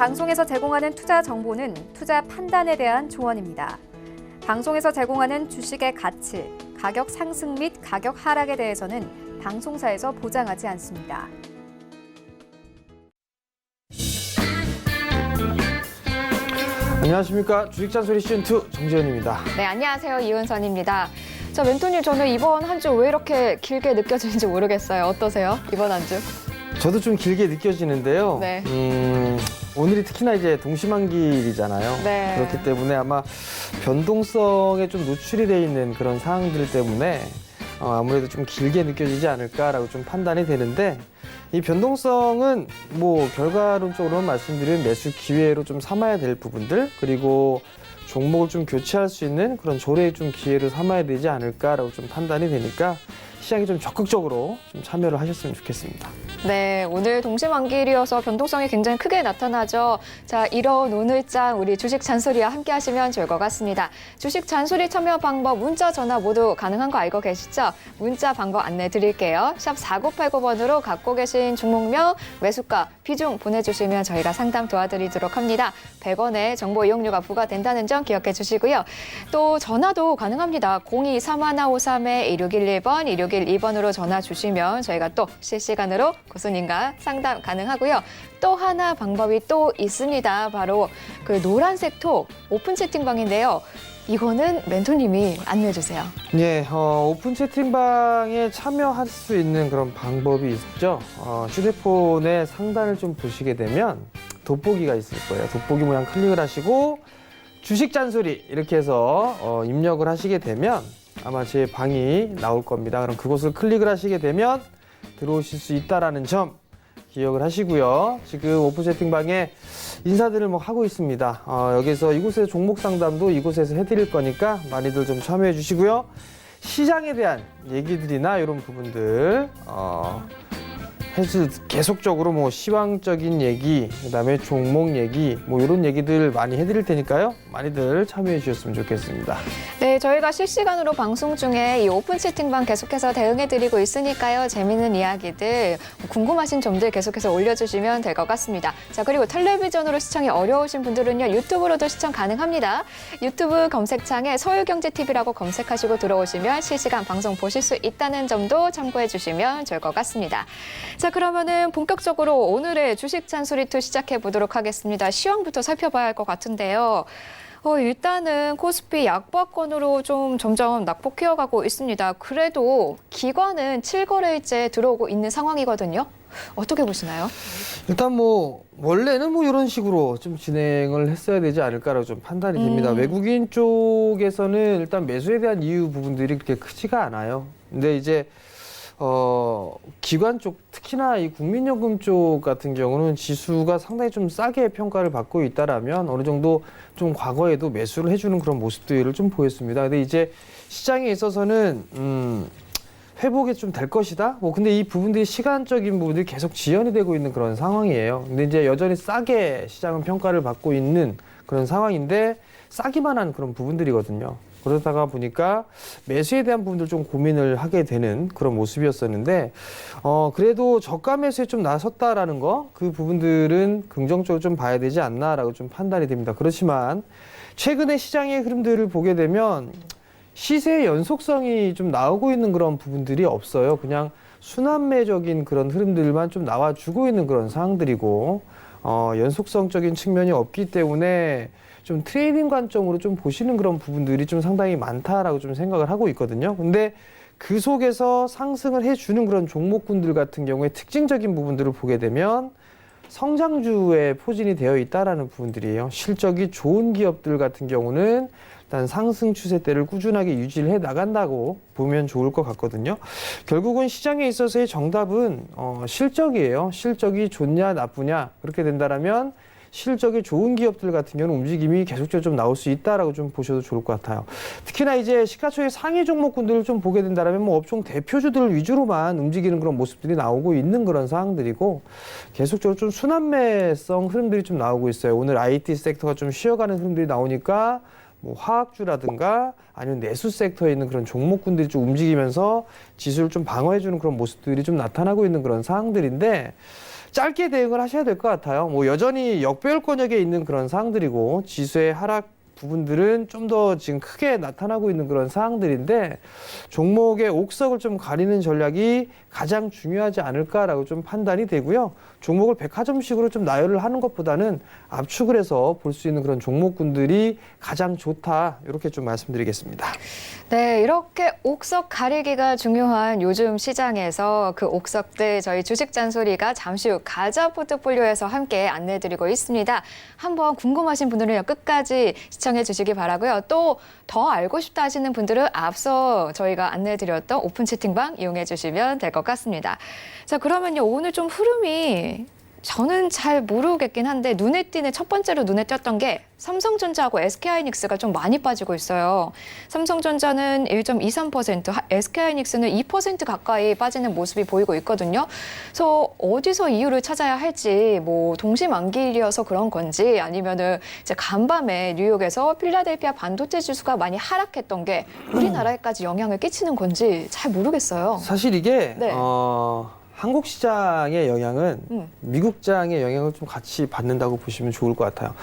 방송에서 제공하는 투자 정보는 투자 판단에 대한 조언입니다. 방송에서 제공하는 주식의 가치, 가격 상승 및 가격 하락에 대해서는 방송사에서 보장하지 않습니다. 안녕하십니까. 주식잔소리 시즌2 정재현입니다. 네, 안녕하세요. 이은선입니다. 자, 멘토님, 저는 이번 한 주 왜 이렇게 길게 느껴지는지 모르겠어요. 어떠세요? 이번 한 주? 저도 좀 길게 느껴지는데요. 네. 오늘이 특히나 이제 동시만기일이잖아요. 네. 그렇기 때문에 아마 변동성에 좀 노출이 돼 있는 그런 상황들 때문에 아무래도 좀 길게 느껴지지 않을까라고 좀 판단이 되는데, 이 변동성은 뭐 결과론적으로 말씀드린 매수 기회로 좀 삼아야 될 부분들, 그리고 종목을 좀 교체할 수 있는 그런 조례의 좀 기회로 삼아야 되지 않을까라고 좀 판단이 되니까 시장에 좀 적극적으로 좀 참여를 하셨으면 좋겠습니다. 네, 오늘 동시만기일이어서 변동성이 굉장히 크게 나타나죠. 자, 이런 오늘장 우리 주식 잔소리와 함께 하시면 좋을 것 같습니다. 주식 잔소리 참여 방법, 문자, 전화 모두 가능한 거 알고 계시죠? 문자 방법 안내 드릴게요. 샵 4989번으로 갖고 계신 종목명, 매수가, 비중 보내주시면 저희가 상담 도와드리도록 합니다. 100원의 정보 이용료가 부과된다는 점 기억해 주시고요. 또 전화도 가능합니다. 023153-1611번, 1612번으로 전화 주시면 저희가 또 실시간으로 고수님과 상담 가능하고요. 또 하나 방법이 또 있습니다. 바로 그 노란색 톡 오픈 채팅방인데요. 이거는 멘토님이 안내해 주세요. 예, 오픈 채팅방에 참여할 수 있는 그런 방법이 있죠. 휴대폰의 상단을 좀 보시게 되면 돋보기가 있을 거예요. 돋보기 모양 클릭을 하시고 주식 잔소리 이렇게 해서 입력을 하시게 되면 아마 제 방이 나올 겁니다. 그럼 그곳을 클릭을 하시게 되면 들어오실 수 있다라는 점 기억을 하시고요. 지금 오픈 채팅방에 인사들을 뭐 하고 있습니다. 여기서 이곳에서 종목 상담도 이곳에서 해드릴 거니까 많이들 좀 참여해 주시고요. 시장에 대한 얘기들이나 이런 부분들 계속적으로 뭐 시황적인 얘기, 그다음에 종목 얘기, 뭐 이런 얘기들 많이 해드릴 테니까요. 많이들 참여해 주셨으면 좋겠습니다. 네, 저희가 실시간으로 방송 중에 이 오픈 채팅방 계속해서 대응해드리고 있으니까요. 재미있는 이야기들, 궁금하신 점들 계속해서 올려주시면 될 것 같습니다. 자, 그리고 텔레비전으로 시청이 어려우신 분들은요. 유튜브로도 시청 가능합니다. 유튜브 검색창에 서울경제TV라고 검색하시고 들어오시면 실시간 방송 보실 수 있다는 점도 참고해 주시면 좋을 것 같습니다. 자, 그러면은 본격적으로 오늘의 주식 잔소리2 시작해 보도록 하겠습니다. 시황부터 살펴봐야 할 것 같은데요. 일단은 코스피 약보합권으로 좀 점점 낙폭해가고 있습니다. 그래도 기관은 7거래일째 들어오고 있는 상황이거든요. 어떻게 보시나요? 일단 뭐 원래는 뭐 이런 식으로 좀 진행을 했어야 되지 않을까라고 좀 판단이 됩니다. 외국인 쪽에서는 일단 매수에 대한 이유 부분들이 그렇게 크지가 않아요. 근데 이제 기관 쪽, 특히나 이 국민연금 쪽 같은 경우는 지수가 상당히 좀 싸게 평가를 받고 있다라면 어느 정도 좀 과거에도 매수를 해주는 그런 모습들을 좀 보였습니다. 근데 이제 시장에 있어서는 회복이 좀 될 것이다. 근데 이 부분들이 시간적인 부분들이 계속 지연이 되고 있는 그런 상황이에요. 근데 이제 여전히 싸게 시장은 평가를 받고 있는 그런 상황인데 싸기만 한 그런 부분들이거든요. 그러다가 보니까 매수에 대한 부분들 좀 고민을 하게 되는 그런 모습이었었는데, 그래도 저가 매수에 좀 나섰다라는 거, 그 부분들은 긍정적으로 좀 봐야 되지 않나라고 좀 판단이 됩니다. 그렇지만 최근의 시장의 흐름들을 보게 되면 시세의 연속성이 좀 나오고 있는 그런 부분들이 없어요. 그냥 순환매적인 그런 흐름들만 좀 나와주고 있는 그런 상황들이고, 연속성적인 측면이 없기 때문에 좀 트레이딩 관점으로 좀 보시는 그런 부분들이 좀 상당히 많다라고 좀 생각을 하고 있거든요. 근데 그 속에서 상승을 해주는 그런 종목군들 같은 경우에 특징적인 부분들을 보게 되면 성장주에 포진이 되어 있다라는 부분들이에요. 실적이 좋은 기업들 같은 경우는 일단 상승 추세대를 꾸준하게 유지를 해 나간다고 보면 좋을 것 같거든요. 결국은 시장에 있어서의 정답은 실적이에요. 실적이 좋냐 나쁘냐 그렇게 된다라면 실적이 좋은 기업들 같은 경우는 움직임이 계속적으로 좀 나올 수 있다라고 좀 보셔도 좋을 것 같아요. 특히나 이제 시가총액 상위 종목군들을 좀 보게 된다면 뭐 업종 대표주들 위주로만 움직이는 그런 모습들이 나오고 있는 그런 상황들이고, 계속적으로 좀 순환매성 흐름들이 좀 나오고 있어요. 오늘 IT 섹터가 좀 쉬어가는 흐름들이 나오니까 뭐 화학주라든가 아니면 내수 섹터에 있는 그런 종목군들이 좀 움직이면서 지수를 좀 방어해주는 그런 모습들이 좀 나타나고 있는 그런 상황들인데, 짧게 대응을 하셔야 될 것 같아요. 뭐 여전히 역배열권역에 있는 그런 사항들이고 지수의 하락 부분들은 좀 더 지금 크게 나타나고 있는 그런 사항들인데 종목의 옥석을 좀 가리는 전략이 가장 중요하지 않을까라고 좀 판단이 되고요. 종목을 백화점식으로 좀 나열을 하는 것보다는 압축을 해서 볼 수 있는 그런 종목군들이 가장 좋다. 이렇게 좀 말씀드리겠습니다. 네, 이렇게 옥석 가리기가 중요한 요즘 시장에서 그 옥석들 저희 주식 잔소리가 잠시 후 가자 포트폴리오에서 함께 안내해드리고 있습니다. 한번 궁금하신 분들은 끝까지 시청해 주시기 바라고요. 또 더 알고 싶다 하시는 분들은 앞서 저희가 안내해드렸던 오픈 채팅방 이용해 주시면 될 것 같습니다. 자, 그러면요, 오늘 좀 흐름이 저는 잘 모르겠긴 한데 눈에 띄는 첫 번째로 눈에 띄었던 게 삼성전자하고 SK하이닉스가 좀 많이 빠지고 있어요. 삼성전자는 1.23%, SK하이닉스는 2% 가까이 빠지는 모습이 보이고 있거든요. 그래서 어디서 이유를 찾아야 할지 뭐 동시만기일이어서 그런 건지 아니면은 이제 간밤에 뉴욕에서 필라델피아 반도체 지수가 많이 하락했던 게 우리나라에까지 영향을 끼치는 건지 잘 모르겠어요. 사실 이게 네. 한국 시장의 영향은 미국 시장의 영향을 좀 같이 받는다고 보시면 좋을 것 같아요.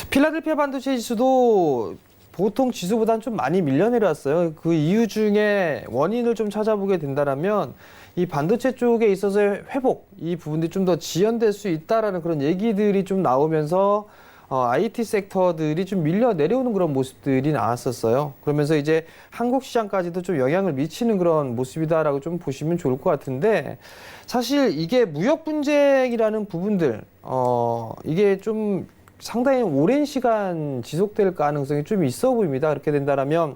필라델피아 반도체 지수도 보통 지수보다는 좀 많이 밀려 내려왔어요. 그 이유 중에 원인을 좀 찾아보게 된다면 이 반도체 쪽에 있어서의 회복, 이 부분들이 좀 더 지연될 수 있다라는 그런 얘기들이 좀 나오면서 IT 섹터들이 좀 밀려 내려오는 그런 모습들이 나왔었어요. 그러면서 이제 한국 시장까지도 좀 영향을 미치는 그런 모습이다라고 좀 보시면 좋을 것 같은데 사실 이게 무역 분쟁이라는 부분들, 이게 좀 상당히 오랜 시간 지속될 가능성이 좀 있어 보입니다. 그렇게 된다면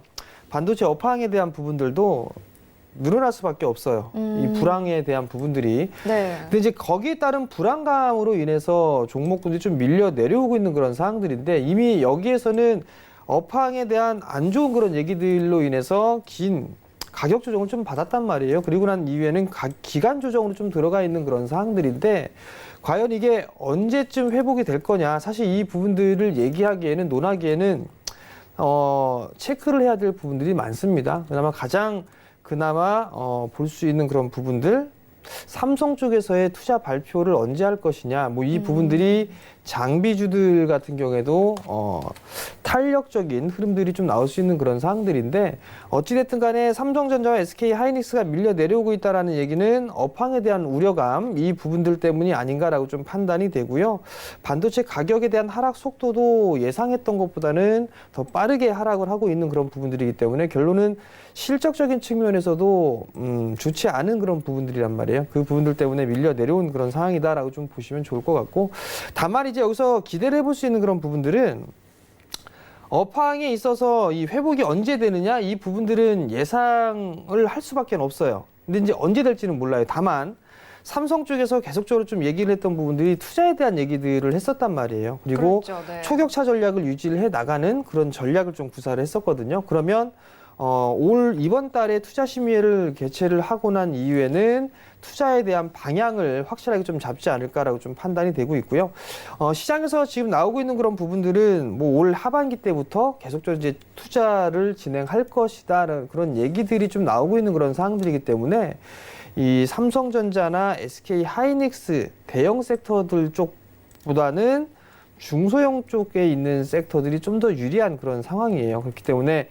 반도체 업황에 대한 부분들도 늘어날 수밖에 없어요. 이 불황에 대한 부분들이. 네. 근데 이제 거기에 따른 불안감으로 인해서 종목군들이 좀 밀려 내려오고 있는 그런 상황들인데 이미 여기에서는 업황에 대한 안 좋은 그런 얘기들로 인해서 긴 가격 조정을 좀 받았단 말이에요. 그리고 난 이후에는 기간 조정으로 좀 들어가 있는 그런 상황들인데 과연 이게 언제쯤 회복이 될 거냐. 사실 이 부분들을 얘기하기에는 논하기에는 체크를 해야 될 부분들이 많습니다. 그나마 볼 수 있는 그런 부분들 삼성 쪽에서의 투자 발표를 언제 할 것이냐 뭐 이 부분들이 장비주들 같은 경우에도 탄력적인 흐름들이 좀 나올 수 있는 그런 사항들인데 어찌됐든 간에 삼성전자와 SK하이닉스가 밀려 내려오고 있다는 얘기는 업황에 대한 우려감 이 부분들 때문이 아닌가라고 좀 판단이 되고요. 반도체 가격에 대한 하락 속도도 예상했던 것보다는 더 빠르게 하락을 하고 있는 그런 부분들이기 때문에 결론은 실적적인 측면에서도 좋지 않은 그런 부분들이란 말이에요. 그 부분들 때문에 밀려 내려온 그런 상황이다라고 좀 보시면 좋을 것 같고 다만 이제 여기서 기대를 해볼 수 있는 그런 부분들은 업황에 있어서 이 회복이 언제 되느냐 이 부분들은 예상을 할 수밖에 없어요. 근데 이제 언제 될지는 몰라요. 다만 삼성 쪽에서 계속적으로 좀 얘기를 했던 부분들이 투자에 대한 얘기들을 했었단 말이에요. 그리고 그렇죠, 네. 초격차 전략을 유지를 해 나가는 그런 전략을 좀 구사를 했었거든요. 그러면 이번 달에 투자 심의회를 개최를 하고 난 이후에는 투자에 대한 방향을 확실하게 좀 잡지 않을까라고 좀 판단이 되고 있고요. 시장에서 지금 나오고 있는 그런 부분들은 뭐 올 하반기 때부터 계속적으로 이제 투자를 진행할 것이다라는 그런 얘기들이 좀 나오고 있는 그런 상황들이기 때문에 이 삼성전자나 SK하이닉스 대형 섹터들 쪽보다는 중소형 쪽에 있는 섹터들이 좀 더 유리한 그런 상황이에요. 그렇기 때문에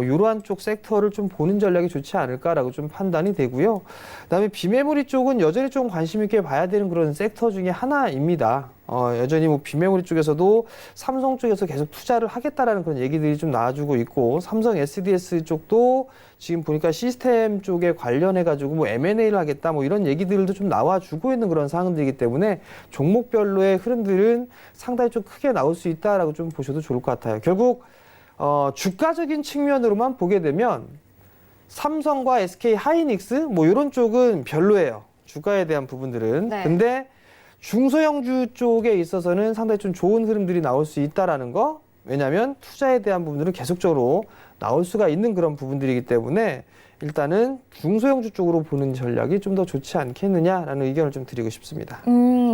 이러한 쪽 섹터를 좀 보는 전략이 좋지 않을까라고 좀 판단이 되고요. 그다음에 비메모리 쪽은 여전히 좀 관심 있게 봐야 되는 그런 섹터 중에 하나입니다. 여전히 뭐 비메모리 쪽에서도 삼성 쪽에서 계속 투자를 하겠다라는 그런 얘기들이 좀 나와주고 있고 삼성 SDS 쪽도 지금 보니까 시스템 쪽에 관련해 가지고 뭐 M&A를 하겠다 뭐 이런 얘기들도 좀 나와주고 있는 그런 상황들이기 때문에 종목별로의 흐름들은 상당히 좀 크게 나올 수 있다라고 좀 보셔도 좋을 것 같아요. 결국 주가적인 측면으로만 보게 되면 삼성과 SK하이닉스 뭐 이런 쪽은 별로예요. 주가에 대한 부분들은. 네. 근데 중소형주 쪽에 있어서는 상당히 좀 좋은 흐름들이 나올 수 있다라는 거. 왜냐하면 투자에 대한 부분들은 계속적으로 나올 수가 있는 그런 부분들이기 때문에 일단은 중소형주 쪽으로 보는 전략이 좀 더 좋지 않겠느냐라는 의견을 좀 드리고 싶습니다.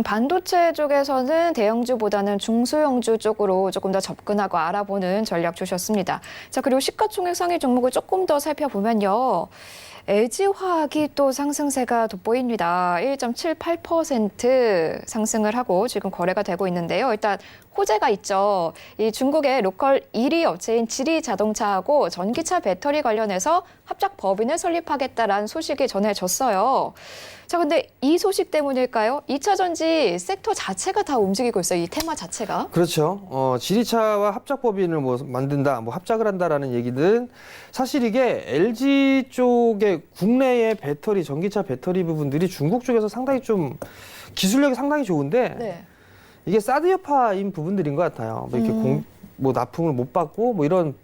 반도체 쪽에서는 대형주보다는 중소형주 쪽으로 조금 더 접근하고 알아보는 전략 주셨습니다. 자, 그리고 시가총액 상위 종목을 조금 더 살펴보면요. LG화학이 또 상승세가 돋보입니다. 1.78% 상승을 하고 지금 거래가 되고 있는데요. 일단 호재가 있죠. 이 중국의 로컬 1위 업체인 지리자동차하고 전기차 배터리 관련해서 합작 법인을 설립하겠다라는 소식이 전해졌어요. 자, 근데 이 소식 때문일까요? 2차 전지 섹터 자체가 다 움직이고 있어요. 이 테마 자체가. 그렇죠. 지리차와 합작법인을 뭐 만든다, 뭐 합작을 한다라는 얘기는 사실 이게 LG 쪽의 국내의 배터리, 전기차 배터리 부분들이 중국 쪽에서 상당히 좀 기술력이 상당히 좋은데 네. 이게 사드 여파인 부분들인 것 같아요. 뭐 이렇게 뭐 납품을 못 받고 뭐 이런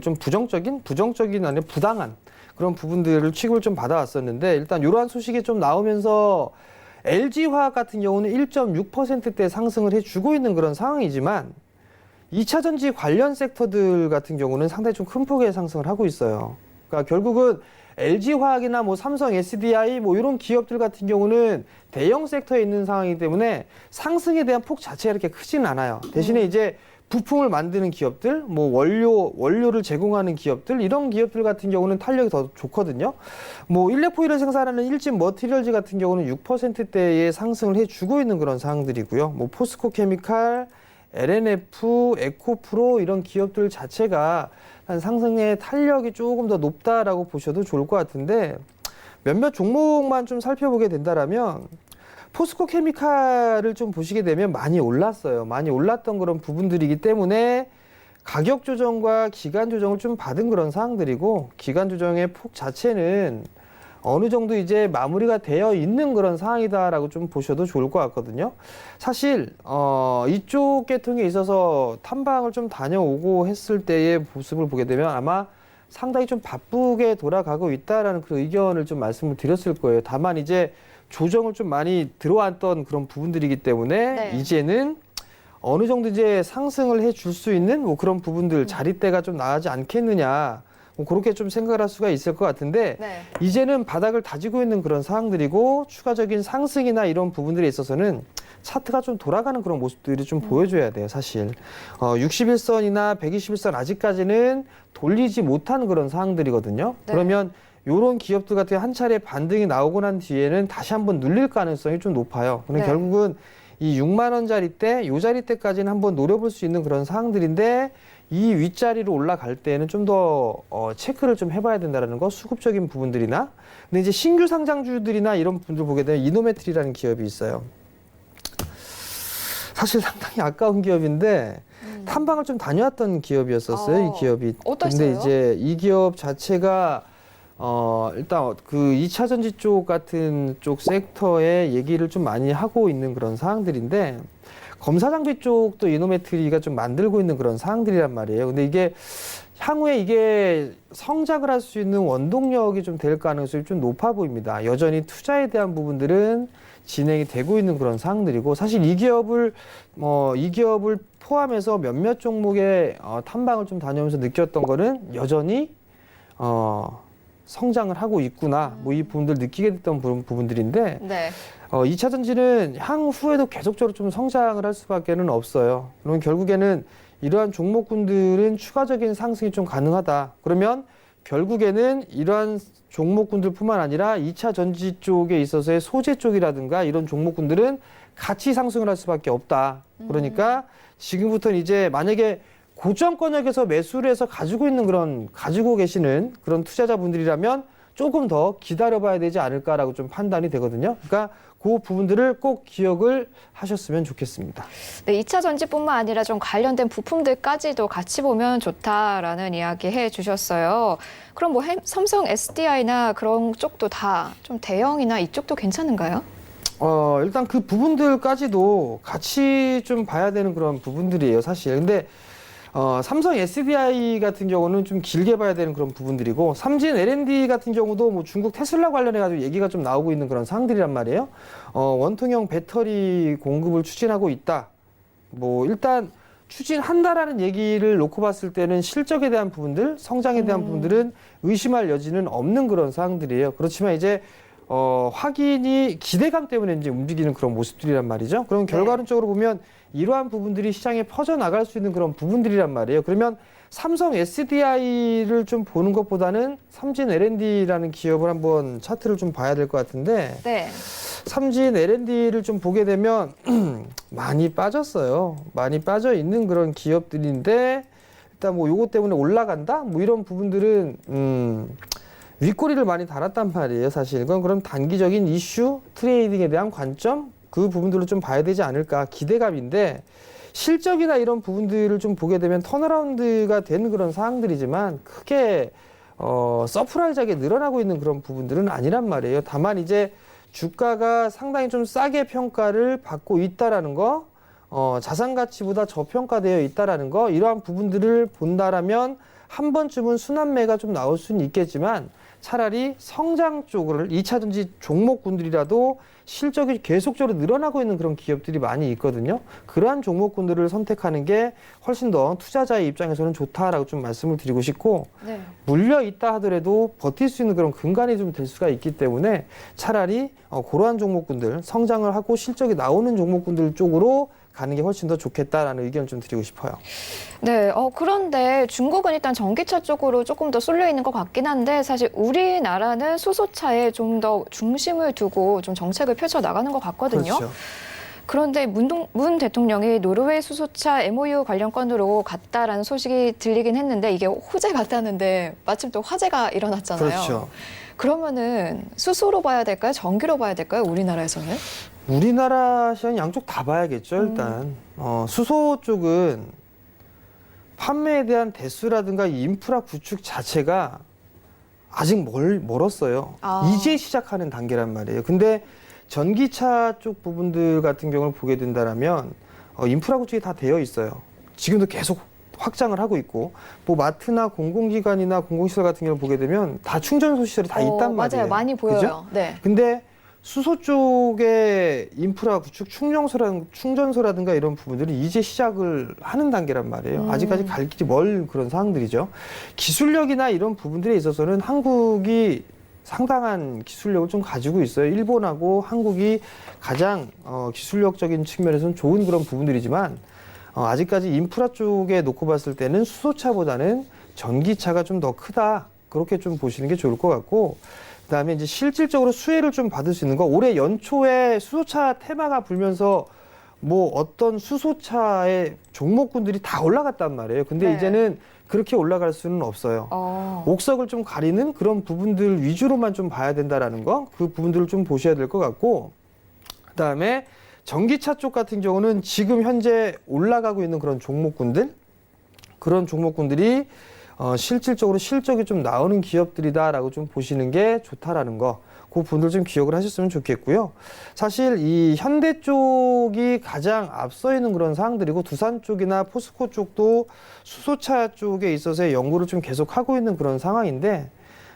좀 부정적인 아니라 부당한 그런 부분들을 취급을 좀 받아왔었는데 일단 이러한 소식이 좀 나오면서 LG화학 같은 경우는 1.6%대 상승을 해주고 있는 그런 상황이지만 2차 전지 관련 섹터들 같은 경우는 상당히 좀 큰 폭의 상승을 하고 있어요. 그러니까 결국은 LG화학이나 뭐 삼성, SDI 뭐 이런 기업들 같은 경우는 대형 섹터에 있는 상황이기 때문에 상승에 대한 폭 자체가 이렇게 크지는 않아요. 대신에 이제 부품을 만드는 기업들, 뭐 원료를 제공하는 기업들, 이런 기업들 같은 경우는 탄력이 더 좋거든요. 뭐 일렉포일을 생산하는 일진 머티리얼즈 같은 경우는 6%대의 상승을 해주고 있는 그런 상황들이고요. 뭐 포스코 케미칼, LNF, 에코프로 이런 기업들 자체가 한 상승의 탄력이 조금 더 높다라고 보셔도 좋을 것 같은데 몇몇 종목만 좀 살펴보게 된다라면 포스코 케미칼을 좀 보시게 되면 많이 올랐어요. 많이 올랐던 그런 부분들이기 때문에 가격 조정과 기간 조정을 좀 받은 그런 상황들이고 기간 조정의 폭 자체는 어느 정도 이제 마무리가 되어 있는 그런 상황이다라고 좀 보셔도 좋을 것 같거든요. 사실 이쪽 계통에 있어서 탐방을 좀 다녀오고 했을 때의 모습을 보게 되면 아마 상당히 좀 바쁘게 돌아가고 있다라는 그런 의견을 좀 말씀을 드렸을 거예요. 다만 이제 조정을 좀 많이 들어왔던 그런 부분들이기 때문에 네. 이제는 어느 정도 이제 상승을 해줄 수 있는 뭐 그런 부분들 자리대가 좀 나지 않겠느냐. 뭐 그렇게 좀 생각을 할 수가 있을 것 같은데 네. 이제는 바닥을 다지고 있는 그런 상황들이고 추가적인 상승이나 이런 부분들에 있어서는 차트가 좀 돌아가는 그런 모습들이 좀 보여줘야 돼요, 사실. 61선이나 121선 아직까지는 돌리지 못한 그런 상황들이거든요. 네. 그러면 이런 기업들 같은 한 차례 반등이 나오고 난 뒤에는 다시 한번 눌릴 가능성이 좀 높아요. 그럼 네. 결국은 이 6만 원짜리대, 요 자리대까지는 한번 노려볼 수 있는 그런 상황들인데 이 윗자리로 올라갈 때는 좀 더 체크를 좀 해봐야 된다는 거, 수급적인 부분들이나. 근데 이제 신규 상장주들이나 이런 분들 보게 되면 이노메트리라는 기업이 있어요. 사실 상당히 아까운 기업인데 탐방을 좀 다녀왔던 기업이었었어요. 이 기업이. 어떠셨어요? 근데 이제 이 기업 자체가 일단 그 2차 전지 쪽 같은 쪽 섹터의 얘기를 좀 많이 하고 있는 그런 상황들인데 검사 장비 쪽도 이노메트리가 좀 만들고 있는 그런 상황들이란 말이에요. 근데 이게 향후에 이게 성장을 할 수 있는 원동력이 좀 될 가능성이 좀 높아 보입니다. 여전히 투자에 대한 부분들은 진행이 되고 있는 그런 상황들이고 사실 이 기업을 포함해서 몇몇 종목의 탐방을 좀 다녀오면서 느꼈던 거는 여전히 성장을 하고 있구나. 뭐 이 부분들 느끼게 됐던 부분들인데 네. 2차 전지는 향후에도 계속적으로 좀 성장을 할 수밖에는 없어요. 그러면 결국에는 이러한 종목군들은 추가적인 상승이 좀 가능하다. 그러면 결국에는 이러한 종목군들뿐만 아니라 2차 전지 쪽에 있어서의 소재 쪽이라든가 이런 종목군들은 같이 상승을 할 수밖에 없다. 그러니까 지금부터는 이제 만약에 고점권역에서 매수를 해서 가지고 계시는 그런 투자자분들이라면 조금 더 기다려봐야 되지 않을까라고 좀 판단이 되거든요. 그러니까 그 부분들을 꼭 기억을 하셨으면 좋겠습니다. 네, 2차 전지뿐만 아니라 좀 관련된 부품들까지도 같이 보면 좋다라는 이야기 해주셨어요. 그럼 뭐 삼성 SDI나 그런 쪽도 다 좀 대형이나 이쪽도 괜찮은가요? 일단 그 부분들까지도 같이 좀 봐야 되는 그런 부분들이에요, 사실. 근데 삼성 SDI 같은 경우는 좀 길게 봐야 되는 그런 부분들이고 삼진 L&D 같은 경우도 뭐 중국 테슬라 관련해가지고 얘기가 좀 나오고 있는 그런 상황들이란 말이에요. 원통형 배터리 공급을 추진하고 있다. 뭐 일단 추진한다라는 얘기를 놓고 봤을 때는 실적에 대한 부분들, 성장에 대한 부분들은 의심할 여지는 없는 그런 상황들이에요. 그렇지만 이제 확인이 기대감 때문에 이제 움직이는 그런 모습들이란 말이죠. 그럼 결과론적으로 보면 이러한 부분들이 시장에 퍼져나갈 수 있는 그런 부분들이란 말이에요. 그러면 삼성 SDI를 좀 보는 것보다는 삼진 L&D라는 기업을 한번 차트를 좀 봐야 될 것 같은데 네. 삼진 L&D를 좀 보게 되면 많이 빠졌어요. 많이 빠져 있는 그런 기업들인데 일단 뭐 요거 때문에 올라간다? 뭐 이런 부분들은 윗꼬리를 많이 달았단 말이에요. 사실 이건 그럼 단기적인 이슈, 트레이딩에 대한 관점 그 부분들로 좀 봐야 되지 않을까 기대감인데 실적이나 이런 부분들을 좀 보게 되면 턴어라운드가 된 그런 사항들이지만 크게 서프라이즈하게 늘어나고 있는 그런 부분들은 아니란 말이에요. 다만 이제 주가가 상당히 좀 싸게 평가를 받고 있다라는 거, 자산 가치보다 저평가되어 있다라는 거, 이러한 부분들을 본다라면 한 번쯤은 순환매가 좀 나올 수는 있겠지만 차라리 성장 쪽을 2차전지 종목군들이라도 실적이 계속적으로 늘어나고 있는 그런 기업들이 많이 있거든요. 그러한 종목군들을 선택하는 게 훨씬 더 투자자의 입장에서는 좋다라고 좀 말씀을 드리고 싶고 네. 물려 있다 하더라도 버틸 수 있는 그런 근간이 좀 될 수가 있기 때문에 차라리 그러한 종목군들 성장을 하고 실적이 나오는 종목군들 쪽으로 가는 게 훨씬 더 좋겠다라는 의견을 좀 드리고 싶어요. 네, 그런데 중국은 일단 전기차 쪽으로 조금 더 쏠려 있는 것 같긴 한데 사실 우리나라는 수소차에 좀 더 중심을 두고 좀 정책을 펼쳐 나가는 것 같거든요. 그렇죠. 그런데 문 대통령이 노르웨이 수소차 MOU 관련 건으로 갔다라는 소식이 들리긴 했는데 이게 호재 같다는데 마침 또 화재가 일어났잖아요. 그렇죠. 그러면은 수소로 봐야 될까요? 전기로 봐야 될까요? 우리나라에서는? 우리나라 시장 양쪽 다 봐야겠죠. 일단 수소 쪽은 판매에 대한 대수라든가 이 인프라 구축 자체가 아직 멀었어요. 이제 시작하는 단계란 말이에요. 근데 전기차 쪽 부분들 같은 경우를 보게 된다면 인프라 구축이 다 되어 있어요. 지금도 계속 확장을 하고 있고 뭐 마트나 공공기관이나 공공시설 같은 경우를 보게 되면 다 충전소 시설이 다 있단 말이에요. 맞아요. 많이 보여요. 그죠? 네. 근데 수소 쪽의 인프라 구축, 충전소라든가 이런 부분들이 이제 시작을 하는 단계란 말이에요. 아직까지 갈 길이 멀 그런 상황들이죠. 기술력이나 이런 부분들에 있어서는 한국이 상당한 기술력을 좀 가지고 있어요. 일본하고 한국이 가장 기술력적인 측면에서는 좋은 그런 부분들이지만 아직까지 인프라 쪽에 놓고 봤을 때는 수소차보다는 전기차가 좀 더 크다. 그렇게 좀 보시는 게 좋을 것 같고 그다음에 이제 실질적으로 수혜를 좀 받을 수 있는 거 올해 연초에 수소차 테마가 불면서 뭐 어떤 수소차의 종목군들이 다 올라갔단 말이에요. 근데 네. 이제는 그렇게 올라갈 수는 없어요. 옥석을 좀 가리는 그런 부분들 위주로만 좀 봐야 된다라는 거, 그 부분들을 좀 보셔야 될 것 같고, 그다음에 전기차 쪽 같은 경우는 지금 현재 올라가고 있는 그런 종목군들이 실질적으로 실적이 좀 나오는 기업들이다라고 좀 보시는 게 좋다라는 거, 그 분들 좀 기억을 하셨으면 좋겠고요. 사실 이 현대 쪽이 가장 앞서 있는 그런 사항들이고 두산 쪽이나 포스코 쪽도 수소차 쪽에 있어서의 연구를 좀 계속하고 있는 그런 상황인데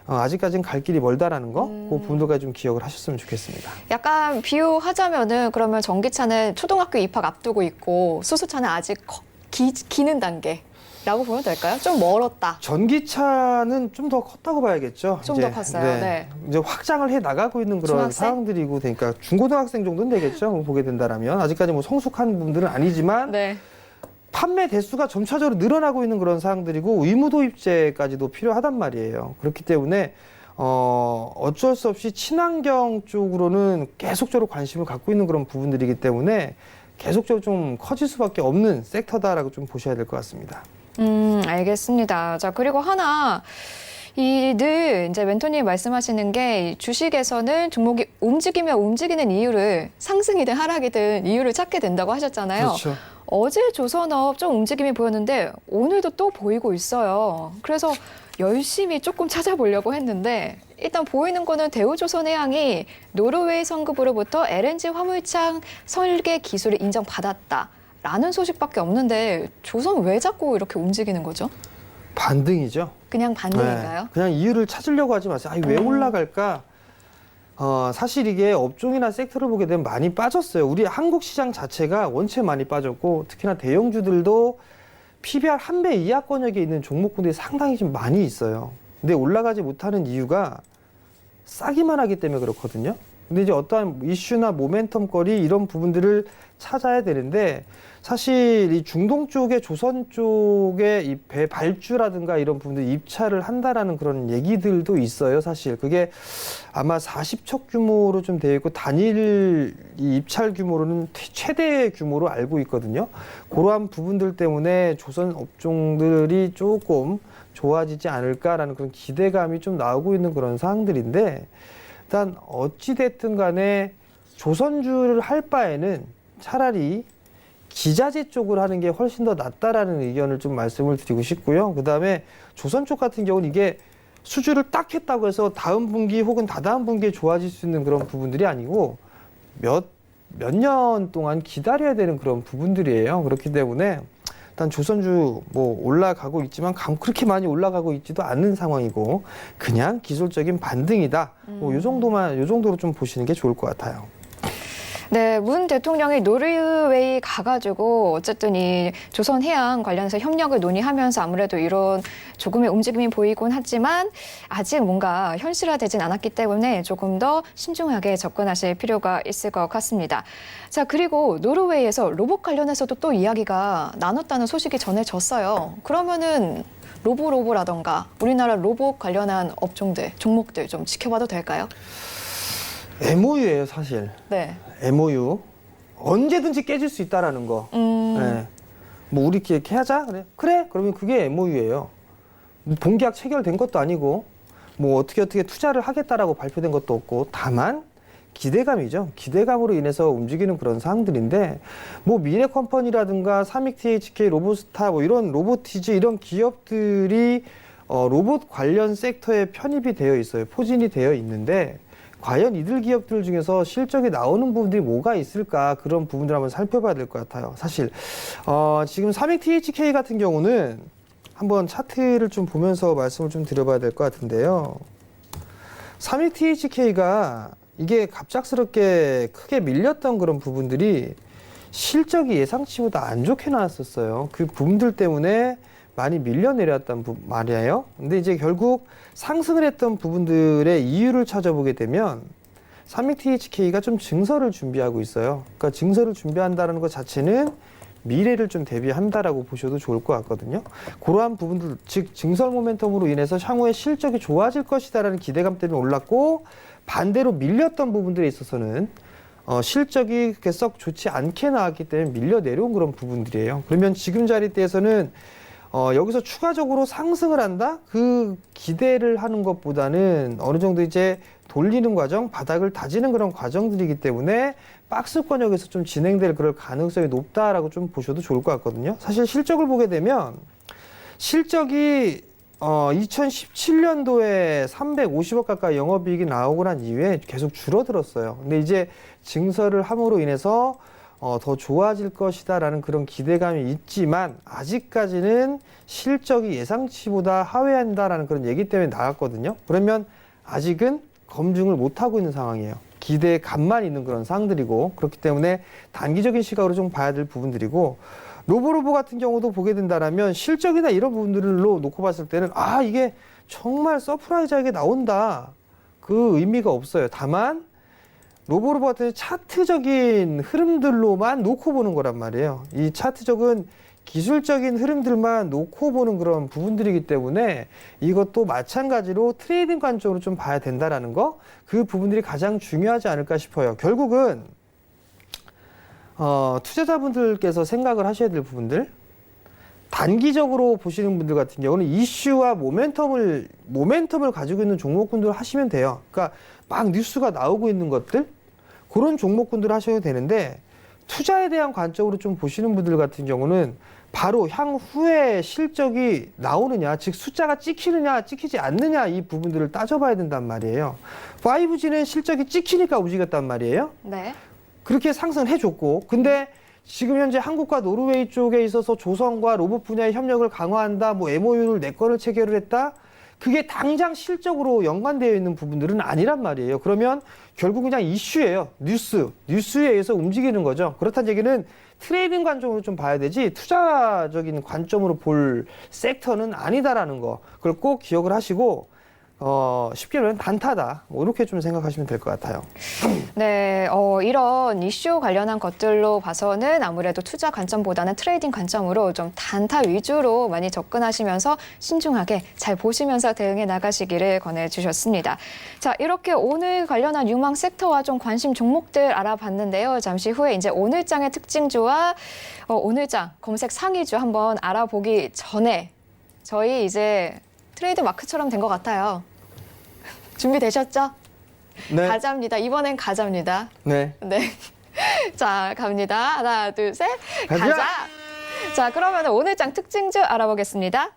아직까지는 갈 길이 멀다라는 거, 그 분들까지 좀 기억을 하셨으면 좋겠습니다. 약간 비유하자면은 그러면 전기차는 초등학교 입학 앞두고 있고 수소차는 아직 기는 단계라고 보면 될까요? 좀 멀었다. 전기차는 좀 더 컸다고 봐야겠죠. 좀 더 컸어요. 네. 이제 확장을 해 나가고 있는 그런 중학생? 상황들이고, 그러니까 중고등학생 정도는 되겠죠. 보게 된다라면 아직까지 뭐 성숙한 분들은 아니지만 네. 판매 대수가 점차적으로 늘어나고 있는 그런 사항들이고 의무 도입제까지도 필요하단 말이에요. 그렇기 때문에 어쩔 수 없이 친환경 쪽으로는 계속적으로 관심을 갖고 있는 그런 부분들이기 때문에 계속적으로 좀 커질 수밖에 없는 섹터다라고 좀 보셔야 될 것 같습니다. 알겠습니다. 자, 그리고 하나, 늘 이제 멘토님이 말씀하시는 게 주식에서는 종목이 움직이면 움직이는 이유를 상승이든 하락이든 이유를 찾게 된다고 하셨잖아요. 그렇죠. 어제 조선업 좀 움직임이 보였는데 오늘도 또 보이고 있어요. 그래서 열심히 조금 찾아보려고 했는데 일단 보이는 거는 대우조선해양이 노르웨이 성급으로부터 LNG 화물창 설계 기술을 인정받았다라는 소식밖에 없는데 조선 왜 자꾸 이렇게 움직이는 거죠? 반등이죠. 그냥 반등인가요? 네, 그냥 이유를 찾으려고 하지 마세요. 왜 올라갈까? 사실 이게 업종이나 섹터를 보게 되면 많이 빠졌어요. 우리 한국 시장 자체가 원체 많이 빠졌고 특히나 대형주들도 PBR 1배 이하권역에 있는 종목군들이 상당히 좀 많이 있어요. 근데 올라가지 못하는 이유가 싸기만 하기 때문에 그렇거든요. 근데 이제 어떠한 이슈나 모멘텀거리 이런 부분들을 찾아야 되는데 사실 이 중동 쪽에 조선 쪽에 이 배 발주라든가 이런 부분들 입찰을 한다라는 그런 얘기들도 있어요. 사실 그게 아마 40척 규모로 좀 되어 있고 단일 이 입찰 규모로는 최대 규모로 알고 있거든요. 그러한 부분들 때문에 조선 업종들이 조금 좋아지지 않을까라는 그런 기대감이 좀 나오고 있는 그런 상황들인데 일단 어찌됐든 간에 조선주를 할 바에는 차라리 기자재 쪽을 하는 게 훨씬 더 낫다라는 의견을 좀 말씀을 드리고 싶고요. 그다음에 조선 쪽 같은 경우는 이게 수주를 딱 했다고 해서 다음 분기 혹은 다다음 분기에 좋아질 수 있는 그런 부분들이 아니고 몇 년 동안 기다려야 되는 그런 부분들이에요. 그렇기 때문에 일단 조선주 뭐 올라가고 있지만 그렇게 많이 올라가고 있지도 않은 상황이고 그냥 기술적인 반등이다. 요 정도로 좀 보시는 게 좋을 것 같아요. 네, 문 대통령이 노르웨이 가가지고 어쨌든 이 조선해양 관련해서 협력을 논의하면서 아무래도 이런 조금의 움직임이 보이곤 하지만 아직 뭔가 현실화되진 않았기 때문에 조금 더 신중하게 접근하실 필요가 있을 것 같습니다. 자, 그리고 노르웨이에서 로봇 관련해서도 또 이야기가 나눴다는 소식이 전해졌어요. 그러면은 로보라던가 우리나라 로봇 관련한 업종들, 종목들 좀 지켜봐도 될까요? MOU예요, 사실. 네. MOU. 언제든지 깨질 수 있다라는 거. 네. 뭐 우리끼리 이렇게 하자? 그래? 그러면 그게 MOU예요. 뭐 본계약 체결된 것도 아니고 뭐 어떻게 투자를 하겠다라고 발표된 것도 없고 다만 기대감이죠. 기대감으로 인해서 움직이는 그런 사항들인데 뭐 미래컴퍼니라든가 삼익THK, 로보스타 뭐 이런 로보티즈 이런 기업들이 로봇 관련 섹터에 편입이 되어 있어요. 포진이 되어 있는데 과연 이들 기업들 중에서 실적이 나오는 부분들이 뭐가 있을까 그런 부분들 한번 살펴봐야 될 것 같아요. 사실 지금 삼익THK 같은 경우는 한번 차트를 좀 보면서 말씀을 좀 드려봐야 될 것 같은데요. 삼익THK가 이게 갑작스럽게 크게 밀렸던 그런 부분들이 실적이 예상치보다 안 좋게 나왔었어요. 그 부분들 때문에 많이 밀려내렸단 말이에요. 근데 이제 결국 상승을 했던 부분들의 이유를 찾아보게 되면 삼익THK가 좀 증설을 준비하고 있어요. 그러니까 증설을 준비한다는 것 자체는 미래를 좀 대비한다라고 보셔도 좋을 것 같거든요. 그러한 부분들, 즉 증설 모멘텀으로 인해서 향후에 실적이 좋아질 것이다라는 기대감 때문에 올랐고 반대로 밀렸던 부분들에 있어서는 실적이 그렇게 썩 좋지 않게 나왔기 때문에 밀려 내려온 그런 부분들이에요. 그러면 지금 자리대에서는 여기서 추가적으로 상승을 한다? 그 기대를 하는 것보다는 어느 정도 이제 돌리는 과정, 바닥을 다지는 그런 과정들이기 때문에 박스권역에서 좀 진행될 그럴 가능성이 높다라고 좀 보셔도 좋을 것 같거든요. 사실 실적을 보게 되면 실적이 2017년도에 350억 가까이 영업이익이 나오고 난 이후에 계속 줄어들었어요. 근데 이제 증설을 함으로 인해서 더 좋아질 것이다라는 그런 기대감이 있지만 아직까지는 실적이 예상치보다 하회한다라는 그런 얘기 때문에 나왔거든요. 그러면 아직은 검증을 못하고 있는 상황이에요. 기대감만 있는 그런 상황들이고 그렇기 때문에 단기적인 시각으로 좀 봐야 될 부분들이고 로보 같은 경우도 보게 된다라면 실적이나 이런 부분들로 놓고 봤을 때는 이게 정말 서프라이즈하게 나온다. 그 의미가 없어요. 다만 로보 같은 차트적인 흐름들로만 놓고 보는 거란 말이에요. 이 차트적인 기술적인 흐름들만 놓고 보는 그런 부분들이기 때문에 이것도 마찬가지로 트레이딩 관점으로 좀 봐야 된다라는 거, 그 부분들이 가장 중요하지 않을까 싶어요. 결국은 투자자분들께서 생각을 하셔야 될 부분들, 단기적으로 보시는 분들 같은 경우는 이슈와 모멘텀을 가지고 있는 종목군들 하시면 돼요. 그러니까 막 뉴스가 나오고 있는 것들, 그런 종목군들 하셔도 되는데 투자에 대한 관점으로 좀 보시는 분들 같은 경우는 바로 향후에 실적이 나오느냐, 즉 숫자가 찍히느냐 찍히지 않느냐 이 부분들을 따져봐야 된단 말이에요. 5G는 실적이 찍히니까 움직였단 말이에요. 네. 그렇게 상승해줬고, 근데 지금 현재 한국과 노르웨이 쪽에 있어서 조선과 로봇 분야의 협력을 강화한다, 뭐 MOU를 4건을 체결을 했다, 그게 당장 실적으로 연관되어 있는 부분들은 아니란 말이에요. 그러면 결국 그냥 이슈예요. 뉴스에 의해서 움직이는 거죠. 그렇다는 얘기는 트레이딩 관점으로 좀 봐야 되지 투자적인 관점으로 볼 섹터는 아니다라는 거, 그걸 꼭 기억을 하시고, 쉽게 말하면 단타다. 뭐 이렇게 좀 생각하시면 될 것 같아요. 네, 이런 이슈 관련한 것들로 봐서는 아무래도 투자 관점보다는 트레이딩 관점으로 좀 단타 위주로 많이 접근하시면서 신중하게 잘 보시면서 대응해 나가시기를 권해주셨습니다. 자, 이렇게 오늘 관련한 유망 섹터와 좀 관심 종목들 알아봤는데요. 잠시 후에 이제 오늘장의 특징주와 오늘장 검색 상위주 한번 알아보기 전에 저희 이제 트레이드 마크처럼 된 것 같아요. 준비되셨죠? 네. 가자입니다. 이번엔 가자입니다. 네. 네. 자, 갑니다. 하나, 둘, 셋. 가자! 자, 그러면 오늘장 특징주 알아보겠습니다.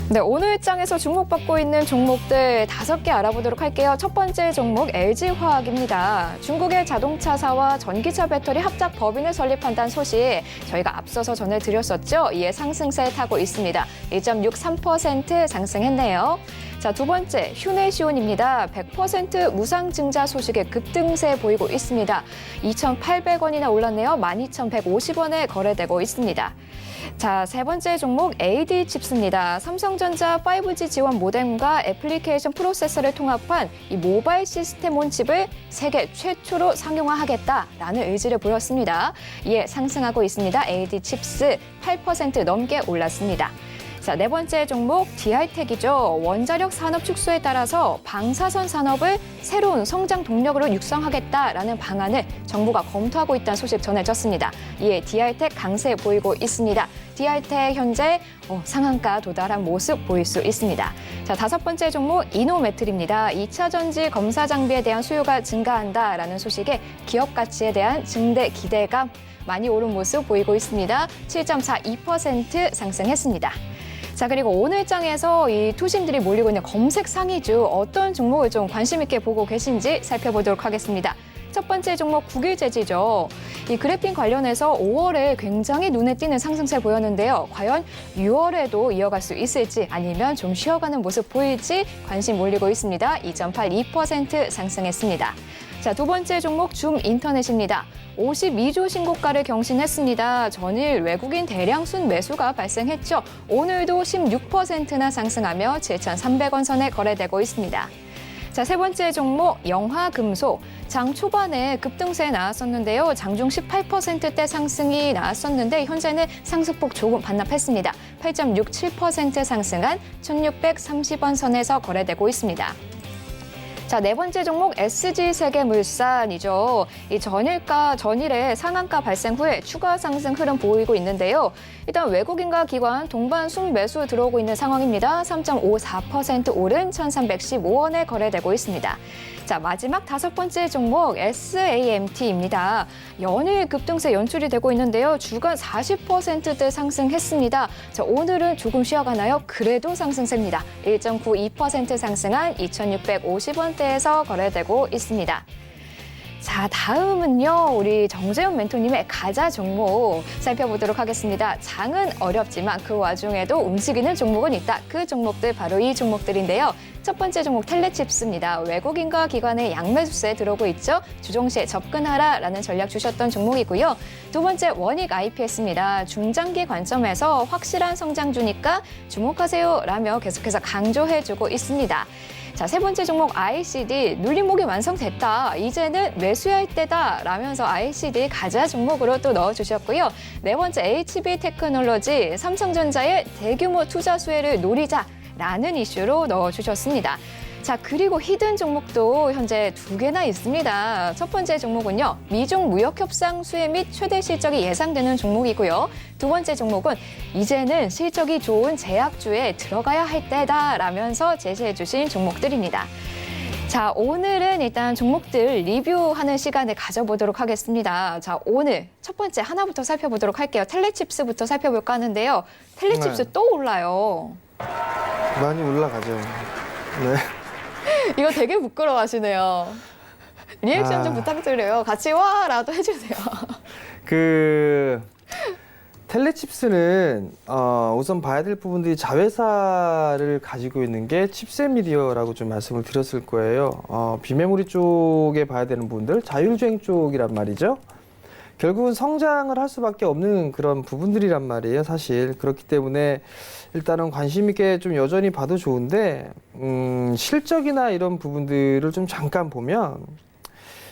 네, 오늘장에서 주목받고 있는 종목들 5개 알아보도록 할게요. 첫 번째 종목 LG화학입니다. 중국의 자동차사와 전기차 배터리 합작 법인을 설립한다는 소식 저희가 앞서서 전해드렸었죠. 이에 상승세 타고 있습니다. 1.63% 상승했네요. 자, 두 번째 휴내시온입니다. 100% 무상증자 소식에 급등세 보이고 있습니다. 2,800원이나 올랐네요. 12,150원에 거래되고 있습니다. 자, 세 번째 종목 AD칩스입니다. 삼성전자 5G 지원 모뎀과 애플리케이션 프로세서를 통합한 이 모바일 시스템 온칩을 세계 최초로 상용화하겠다라는 의지를 보였습니다. 이에 상승하고 있습니다. AD칩스 8% 넘게 올랐습니다. 자, 네 번째 종목 DI텍이죠. 원자력 산업 축소에 따라서 방사선 산업을 새로운 성장 동력으로 육성하겠다라는 방안을 정부가 검토하고 있다는 소식 전해졌습니다. 이에 DI텍 강세 보이고 있습니다. DI텍 현재 상한가 도달한 모습 보일 수 있습니다. 자, 다섯 번째 종목 이노메틀입니다. 2차 전지 검사 장비에 대한 수요가 증가한다라는 소식에 기업 가치에 대한 증대 기대감 많이 오른 모습 보이고 있습니다. 7.42% 상승했습니다. 자, 그리고 오늘장에서 이 투심들이 몰리고 있는 검색 상위주 어떤 종목을 좀 관심 있게 보고 계신지 살펴보도록 하겠습니다. 첫 번째 종목 국유재지죠. 이 그래핀 관련해서 5월에 굉장히 눈에 띄는 상승세 보였는데요. 과연 6월에도 이어갈 수 있을지 아니면 좀 쉬어가는 모습 보일지 관심 몰리고 있습니다. 2.82% 상승했습니다. 자, 두 번째 종목 줌인터넷입니다. 52조 신고가를 경신했습니다. 전일 외국인 대량 순매수가 발생했죠. 오늘도 16%나 상승하며 7,300원 선에 거래되고 있습니다. 자, 세 번째 종목 영화금속. 장 초반에 급등세 나왔었는데요. 장중 18%대 상승이 나왔었는데 현재는 상승폭 조금 반납했습니다. 8.67% 상승한 1,630원 선에서 거래되고 있습니다. 자, 네 번째 종목 SG세계물산이죠. 이 전일에 상한가 발생 후에 추가 상승 흐름 보이고 있는데요. 일단 외국인과 기관 동반 순매수 들어오고 있는 상황입니다. 3.54% 오른 1,315원에 거래되고 있습니다. 자, 마지막 다섯 번째 종목 SAMT입니다. 연일 급등세 연출이 되고 있는데요. 주간 40%대 상승했습니다. 자, 오늘은 조금 쉬어가나요? 그래도 상승세입니다. 1.92% 상승한 2,650원대에서 거래되고 있습니다. 자, 다음은요. 우리 정재훈 멘토님의 가자 종목 살펴보도록 하겠습니다. 장은 어렵지만 그 와중에도 움직이는 종목은 있다. 그 종목들 바로 이 종목들인데요. 첫 번째 종목 텔레칩스입니다. 외국인과 기관의 양매수세 들어오고 있죠. 주종시에 접근하라라는 전략 주셨던 종목이고요. 두 번째 원익 IPS입니다. 중장기 관점에서 확실한 성장주니까 주목하세요라며 계속해서 강조해주고 있습니다. 자, 세 번째 종목 ICD 눌림목이 완성됐다. 이제는 매수할 때다 라면서 ICD 가자 종목으로 또 넣어주셨고요. 네 번째 HB 테크놀로지 삼성전자의 대규모 투자 수혜를 노리자라는 이슈로 넣어주셨습니다. 자, 그리고 히든 종목도 현재 2개나 있습니다. 첫 번째 종목은요. 미중 무역협상 수혜 및 최대 실적이 예상되는 종목이고요. 두 번째 종목은 이제는 실적이 좋은 제약주에 들어가야 할 때다라면서 제시해 주신 종목들입니다. 자, 오늘은 일단 종목들 리뷰하는 시간을 가져보도록 하겠습니다. 자, 오늘 첫 번째 하나부터 살펴보도록 할게요. 텔레칩스부터 살펴볼까 하는데요. 텔레칩스 또 올라요. 많이 올라가죠. 네. 이거 되게 부끄러워하시네요. 리액션 좀 부탁드려요. 같이 와라도 해주세요. 텔레칩스는 우선 봐야 될 부분들이 자회사를 가지고 있는 게 칩셋미디어라고 좀 말씀을 드렸을 거예요. 비메모리 쪽에 봐야 되는 부분들, 자율주행 쪽이란 말이죠. 결국은 성장을 할 수밖에 없는 그런 부분들이란 말이에요, 사실. 그렇기 때문에 일단은 관심 있게 좀 여전히 봐도 좋은데, 실적이나 이런 부분들을 좀 잠깐 보면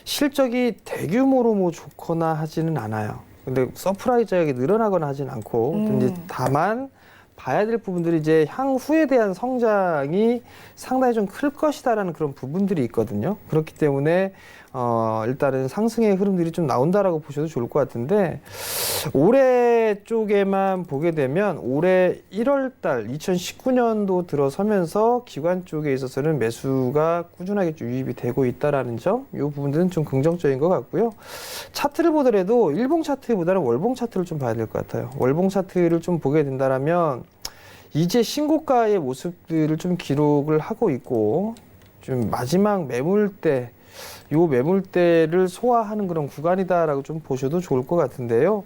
실적이 대규모로 뭐 좋거나 하지는 않아요. 근데 서프라이즈하게 늘어나거나 하진 않고, 이제 다만 봐야 될 부분들이 이제 향후에 대한 성장이 상당히 좀 클 것이다라는 그런 부분들이 있거든요. 그렇기 때문에 일단은 상승의 흐름들이 좀 나온다라고 보셔도 좋을 것 같은데, 올해 쪽에만 보게 되면 올해 1월 달 2019년도 들어서면서 기관 쪽에 있어서는 매수가 꾸준하게 좀 유입이 되고 있다라는 점, 이 부분들은 좀 긍정적인 것 같고요. 차트를 보더라도 일봉 차트보다는 월봉 차트를 좀 봐야 될 것 같아요. 월봉 차트를 좀 보게 된다라면 이제 신고가의 모습들을 좀 기록을 하고 있고, 좀 마지막 매물대, 요 매물대를 소화하는 그런 구간이다라고 좀 보셔도 좋을 것 같은데요.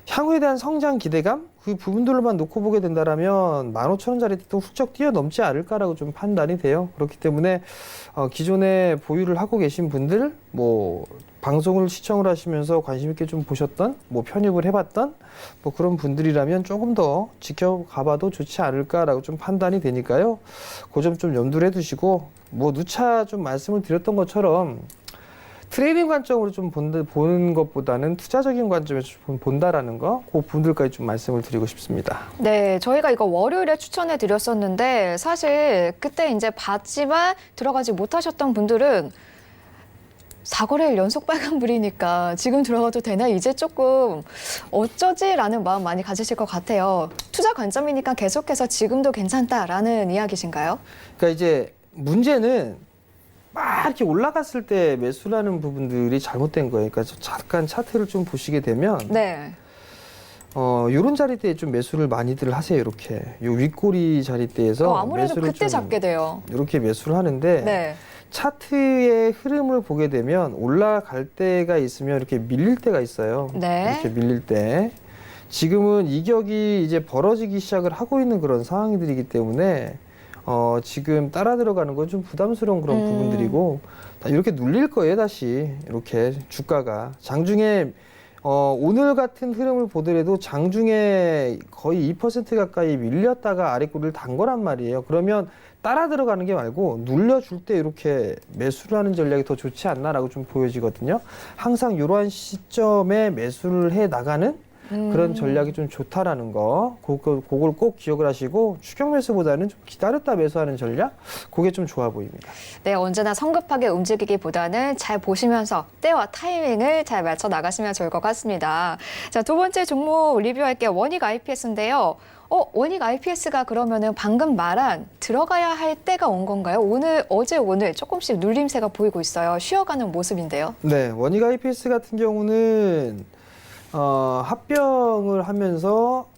향후에 대한 성장 기대감, 그 부분들로만 놓고 보게 된다라면 15,000원짜리 또 훌쩍 뛰어넘지 않을까라고 좀 판단이 돼요. 그렇기 때문에 기존에 보유를 하고 계신 분들, 뭐 방송을 시청을 하시면서 관심 있게 좀 보셨던, 뭐 편입을 해봤던 뭐 그런 분들이라면 조금 더 지켜가봐도 좋지 않을까라고 좀 판단이 되니까요. 그 점 좀 염두를 해두시고, 뭐 누차 좀 말씀을 드렸던 것처럼 트레이딩 관점으로 좀 보는 것보다는 투자적인 관점에서 좀 본다라는 거, 그 부분들까지 좀 말씀을 드리고 싶습니다. 네, 저희가 이거 월요일에 추천해 드렸었는데 사실 그때 이제 봤지만 들어가지 못하셨던 분들은 4거래일 연속 빨간불이니까 지금 들어가도 되나? 이제 조금 어쩌지라는 마음 많이 가지실 것 같아요. 투자 관점이니까 계속해서 지금도 괜찮다라는 이야기신가요? 그러니까 이제 문제는 막 이렇게 올라갔을 때 매수라는 부분들이 잘못된 거예요. 그러니까 잠깐 차트를 좀 보시게 되면 네. 요런 자리대에 좀 매수를 많이들 하세요. 이렇게 요 윗꼬리 자리대에서 아무래도 매수를 그때 잡게 돼요. 이렇게 매수를 하는데, 네. 차트의 흐름을 보게 되면 올라갈 때가 있으면 이렇게 밀릴 때가 있어요. 네. 이렇게 밀릴 때. 지금은 이격이 이제 벌어지기 시작을 하고 있는 그런 상황들이기 때문에 지금 따라 들어가는 건 좀 부담스러운 그런 부분들이고, 다 이렇게 눌릴 거예요, 다시. 이렇게 주가가. 장중에 오늘 같은 흐름을 보더라도 장중에 거의 2% 가까이 밀렸다가 아래꼬리를 단 거란 말이에요. 그러면 따라 들어가는 게 말고 눌려줄 때 이렇게 매수를 하는 전략이 더 좋지 않나라고 좀 보여지거든요. 항상 이러한 시점에 매수를 해 나가는 그런 전략이 좀 좋다라는 거, 그걸 꼭 기억을 하시고, 추격 매수보다는 좀 기다렸다 매수하는 전략, 그게 좀 좋아 보입니다. 네, 언제나 성급하게 움직이기보다는 잘 보시면서 때와 타이밍을 잘 맞춰 나가시면 좋을 것 같습니다. 자, 두 번째 종목 리뷰할게요. 원익 IPS인데요. 원익 IPS가 그러면은 방금 말한 들어가야 할 때가 온 건가요? 어제 오늘 조금씩 눌림세가 보이고 있어요. 쉬어가는 모습인데요. 네, 원익 IPS 같은 경우는 합병을 하면서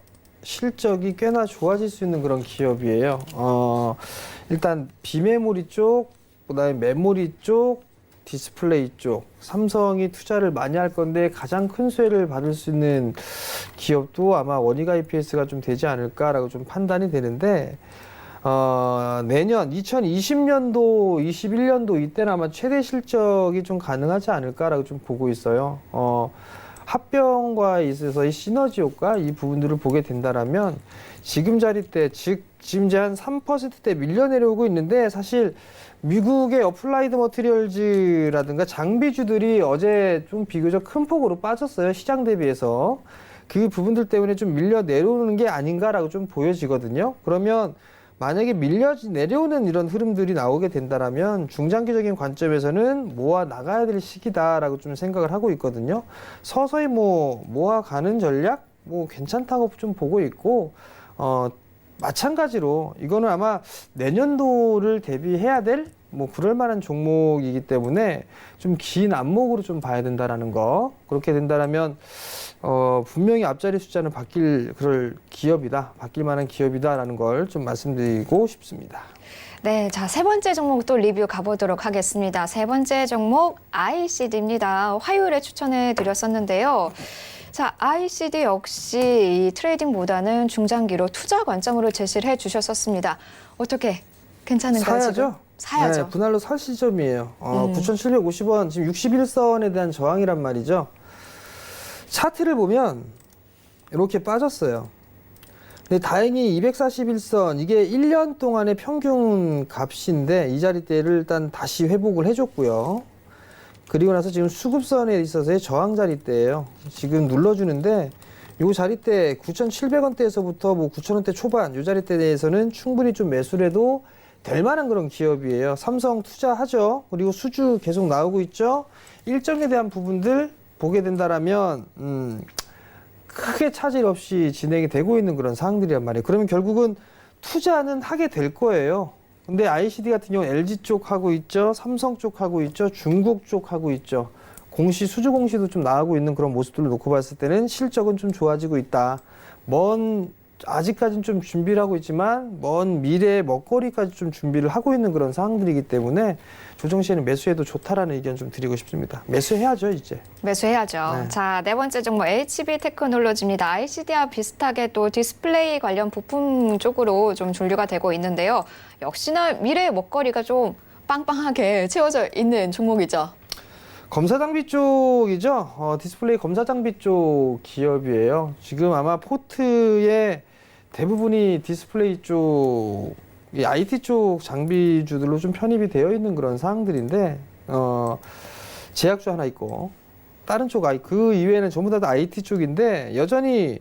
실적이 꽤나 좋아질 수 있는 그런 기업이에요. 일단 비메모리 쪽, 그다음에 메모리 쪽, 디스플레이 쪽, 삼성이 투자를 많이 할 건데 가장 큰 수혜를 받을 수 있는 기업도 아마 원익 IPS가 좀 되지 않을까라고 좀 판단이 되는데, 내년 2020년도, 21년도 이때는 아마 최대 실적이 좀 가능하지 않을까라고 좀 보고 있어요. 합병과 있어서의 시너지 효과, 이 부분들을 보게 된다라면 지금 자리대, 즉 지금 이제 한 3%대 밀려 내려오고 있는데, 사실 미국의 어플라이드 머티리얼즈라든가 장비주들이 어제 좀 비교적 큰 폭으로 빠졌어요. 시장 대비해서. 그 부분들 때문에 좀 밀려 내려오는 게 아닌가라고 좀 보여지거든요. 그러면 만약에 밀려 내려오는 이런 흐름들이 나오게 된다라면 중장기적인 관점에서는 모아 나가야 될 시기다라고 좀 생각을 하고 있거든요. 서서히 모아가는 전략 괜찮다고 좀 보고 있고, 마찬가지로 이거는 아마 내년도를 대비해야 될 그럴 만한 종목이기 때문에 좀 긴 안목으로 좀 봐야 된다라는 거. 그렇게 된다라면 분명히 앞자리 숫자는 바뀔 만한 기업이다라는 걸 좀 말씀드리고 싶습니다. 네, 자, 세 번째 종목 또 리뷰 가보도록 하겠습니다. 세 번째 종목 ICD입니다. 화요일에 추천해 드렸었는데요. 자, ICD 역시 이 트레이딩보다는 중장기로 투자 관점으로 제시를 해주셨었습니다. 어떻게 괜찮은가요? 사야죠. 지금? 사야죠. 네, 분할로 살 시점이에요. 9,750원, 지금 61선에 대한 저항이란 말이죠. 차트를 보면 이렇게 빠졌어요. 근데 다행히 241선 이게 1년 동안의 평균 값인데 이 자리대를 일단 다시 회복을 해줬고요. 그리고 나서 지금 수급선에 있어서의 저항 자리대예요. 지금 눌러주는데 요 자리대 9,700원대에서부터 뭐 9,000원대 초반 요 자리대에서는 충분히 좀 매수를 해도 될 만한 그런 기업이에요. 삼성 투자하죠. 그리고 수주 계속 나오고 있죠. 일정에 대한 부분들 보게 된다라면 크게 차질 없이 진행이 되고 있는 그런 사항들이란 말이에요. 그러면 결국은 투자는 하게 될 거예요. 근데 ICD 같은 경우는 LG 쪽 하고 있죠. 삼성 쪽 하고 있죠. 중국 쪽 하고 있죠. 수주 공시도 좀 나오고 있는 그런 모습들을 놓고 봤을 때는 실적은 좀 좋아지고 있다. 아직까지는 좀 준비를 하고 있지만 먼 미래의 먹거리까지 좀 준비를 하고 있는 그런 상황들이기 때문에 조정 시에는 매수해도 좋다라는 의견 좀 드리고 싶습니다. 매수해야죠, 이제. 매수해야죠. 네. 자, 네 번째 종목 HB 테크놀로지입니다. ICD와 비슷하게 또 디스플레이 관련 부품 쪽으로 좀 분류가 되고 있는데요. 역시나 미래의 먹거리가 좀 빵빵하게 채워져 있는 종목이죠. 검사 장비 쪽이죠. 디스플레이 검사 장비 쪽 기업이에요. 지금 아마 포트의 대부분이 디스플레이 쪽, 이 IT 쪽 장비주들로 좀 편입이 되어 있는 그런 사항들인데, 제약주 하나 있고, 다른 쪽, 그 이외에는 전부 다 IT 쪽인데, 여전히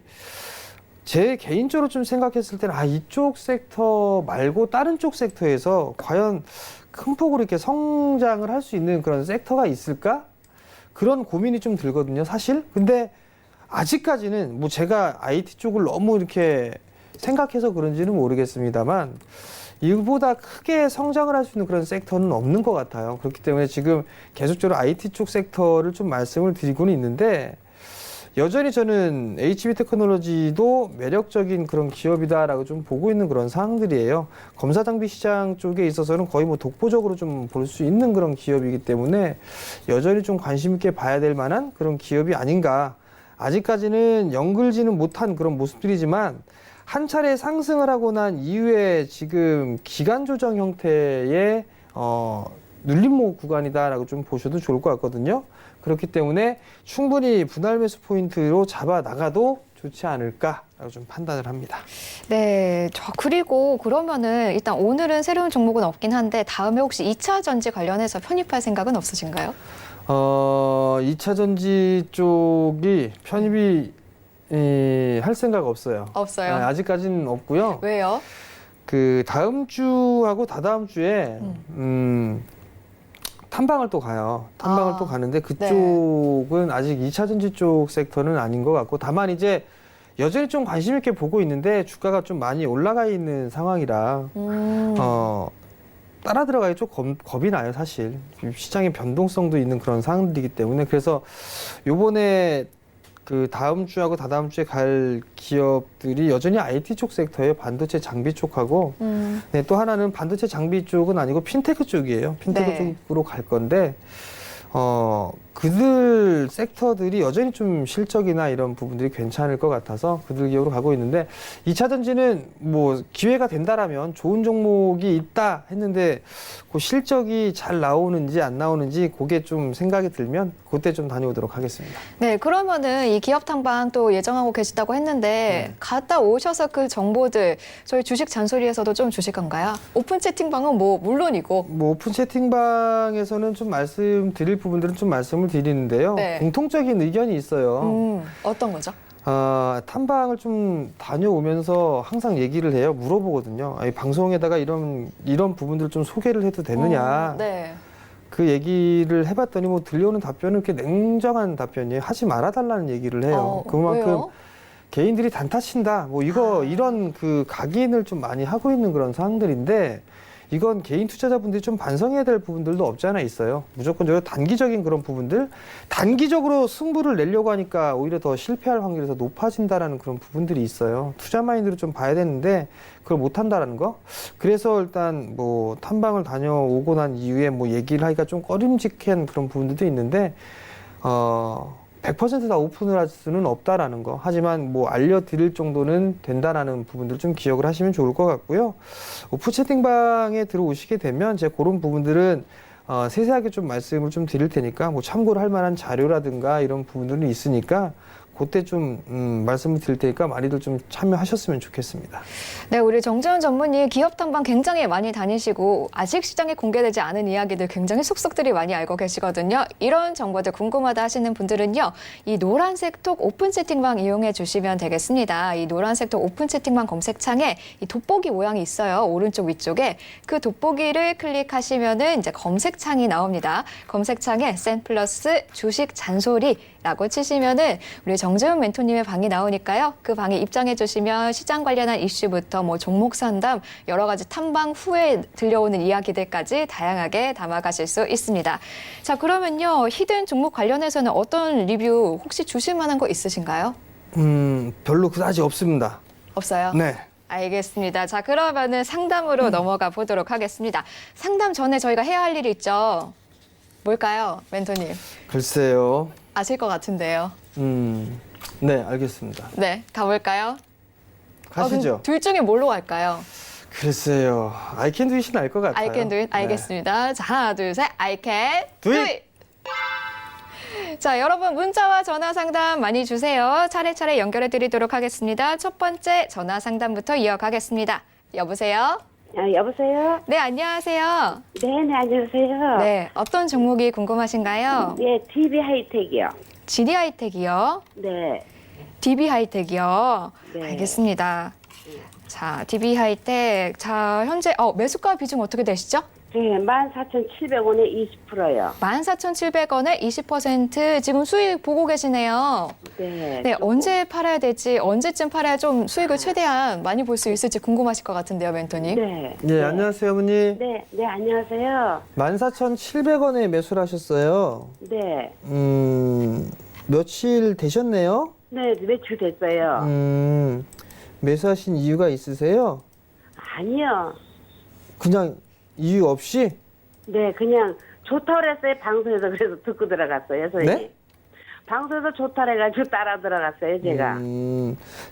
제 개인적으로 좀 생각했을 때는, 이쪽 섹터 말고 다른 쪽 섹터에서 과연 큰 폭으로 이렇게 성장을 할 수 있는 그런 섹터가 있을까? 그런 고민이 좀 들거든요, 사실. 근데 아직까지는 뭐 제가 IT 쪽을 너무 이렇게 생각해서 그런지는 모르겠습니다만 이보다 크게 성장을 할 수 있는 그런 섹터는 없는 것 같아요. 그렇기 때문에 지금 계속적으로 IT 쪽 섹터를 좀 말씀을 드리고는 있는데 여전히 저는 HB 테크놀로지도 매력적인 그런 기업이다라고 좀 보고 있는 그런 상황들이에요. 검사 장비 시장 쪽에 있어서는 거의 뭐 독보적으로 좀 볼 수 있는 그런 기업이기 때문에 여전히 좀 관심 있게 봐야 될 만한 그런 기업이 아닌가. 아직까지는 연글지는 못한 그런 모습들이지만 한 차례 상승을 하고 난 이후에 지금 기간 조정 형태의 눌림목 구간이다라고 좀 보셔도 좋을 것 같거든요. 그렇기 때문에 충분히 분할 매수 포인트로 잡아 나가도 좋지 않을까라고 좀 판단을 합니다. 네, 그리고 그러면은 일단 오늘은 새로운 종목은 없긴 한데 다음에 혹시 2차 전지 관련해서 편입할 생각은 없으신가요? 2차 전지 쪽이 편입이 할 생각 없어요. 없어요. 아직까지는 없고요. 왜요? 그 다음 주하고 다다음 주에 탐방을 또 가요. 탐방을 또 가는데 그쪽은 아직 2차 전지 쪽 섹터는 아닌 것 같고 다만 이제 여전히 좀 관심 있게 보고 있는데 주가가 좀 많이 올라가 있는 상황이라 따라 들어가기 좀 겁이 나요, 사실. 시장의 변동성도 있는 그런 상황들이기 때문에 그래서 요번에 그 다음 주하고 다다음 주에 갈 기업들이 여전히 IT 쪽 섹터예요. 반도체 장비 쪽하고. 네, 또 하나는 반도체 장비 쪽은 아니고 핀테크 쪽이에요. 핀테크 쪽으로 갈 건데 그들 섹터들이 여전히 좀 실적이나 이런 부분들이 괜찮을 것 같아서 그들 기업으로 가고 있는데 2차 전지는 뭐 기회가 된다라면 좋은 종목이 있다 했는데 그 실적이 잘 나오는지 안 나오는지 그게 좀 생각이 들면 그때 좀 다녀오도록 하겠습니다. 네, 그러면은 이 기업 탐방 또 예정하고 계시다고 했는데 갔다 오셔서 그 정보들 저희 주식 잔소리에서도 좀 주실 건가요? 오픈 채팅방은 뭐 물론이고. 뭐 오픈 채팅방에서는 좀 말씀드릴 부분들은 좀 말씀을 드리는데요. 네. 공통적인 의견이 있어요. 어떤 거죠? 탐방을 좀 다녀오면서 항상 얘기를 해요. 물어보거든요. 아니, 방송에다가 이런 부분들 좀 소개를 해도 되느냐. 네. 그 얘기를 해봤더니 뭐 들려오는 답변은 이렇게 냉정한 답변이에요. 하지 말아달라는 얘기를 해요. 그만큼 왜요? 개인들이 단타친다. 뭐 이런 그 각인을 좀 많이 하고 있는 그런 상황들인데 이건 개인 투자자분들이 좀 반성해야 될 부분들도 없지 않아 있어요. 무조건적으로 단기적인 그런 부분들, 단기적으로 승부를 내려고 하니까 오히려 더 실패할 확률이 더 높아진다라는 그런 부분들이 있어요. 투자 마인드로 좀 봐야 되는데 그걸 못 한다라는 거. 그래서 일단 뭐 탐방을 다녀오고 난 이후에 뭐 얘기를 하기가 좀 꺼림직한 그런 부분들도 있는데 100% 다 오픈을 할 수는 없다라는 거. 하지만 뭐 알려드릴 정도는 된다라는 부분들 좀 기억을 하시면 좋을 것 같고요. 오픈 채팅방에 들어오시게 되면 제가 그런 부분들은 세세하게 좀 말씀을 좀 드릴 테니까 뭐 참고를 할 만한 자료라든가 이런 부분들이 있으니까 그때 좀 말씀을 드릴 테니까 많이들 좀 참여하셨으면 좋겠습니다. 네, 우리 정재훈 전문의 기업 탐방 굉장히 많이 다니시고 아직 시장에 공개되지 않은 이야기들 굉장히 속속들이 많이 알고 계시거든요. 이런 정보들 궁금하다 하시는 분들은요. 이 노란색 톡 오픈 채팅방 이용해 주시면 되겠습니다. 이 노란색 톡 오픈 채팅방 검색창에 이 돋보기 모양이 있어요. 오른쪽 위쪽에 그 돋보기를 클릭하시면은 이제 검색창이 나옵니다. 검색창에 센플러스 주식 잔소리라고 치시면은 우리 정재훈 멘토님의 방이 나오니까요. 그 방에 입장해 주시면 시장 관련한 이슈부터 뭐 종목 상담, 여러 가지 탐방 후에 들려오는 이야기들까지 다양하게 담아가실 수 있습니다. 자, 그러면요. 히든 종목 관련해서는 어떤 리뷰 혹시 주실 만한 거 있으신가요? 별로 그다지 없습니다. 없어요? 네. 알겠습니다. 자, 그러면은 상담으로 넘어가 보도록 하겠습니다. 상담 전에 저희가 해야 할 일이 있죠. 뭘까요, 멘토님? 글쎄요. 아실 것 같은데요. 네, 알겠습니다. 네, 가볼까요? 가시죠. 그럼 둘 중에 뭘로 갈까요? 글쎄요. I can do it이 나을 것 같아요. I can do it. 네. 알겠습니다. 자, 하나, 둘, 셋. I can Do do it. it. 자, 여러분 문자와 전화 상담 많이 주세요. 차례차례 연결해 드리도록 하겠습니다. 첫 번째 전화 상담부터 이어가겠습니다. 여보세요? 여보세요? 네, 안녕하세요. 네, 안녕하세요. 네, 어떤 종목이 궁금하신가요? 예, DB 하이텍이요. GD 하이텍이요. 네. DB 하이텍이요. 네. 알겠습니다. 자, DB 하이텍. 자, 현재 매수가 비중 어떻게 되시죠? 네, 14,700원에 20%요. 14,700원에 20% 지금 수익 보고 계시네요. 네. 네, 언제 팔아야 될지, 언제쯤 팔아야 좀 수익을 최대한 많이 볼 수 있을지 궁금하실 것 같은데요, 멘토님. 네. 예, 안녕하세요, 어머니. 네, 네, 안녕하세요. 14,700원에 매수를 하셨어요. 네. 며칠 되셨네요? 네, 매출 됐어요. 매수하신 이유가 있으세요? 아니요. 그냥 이유 없이? 네, 그냥 좋다고 그랬어요. 방송에서 그래서 듣고 들어갔어요, 선생님. 네? 방송에서 좋다 그래가지고 따라 들어갔어요, 제가.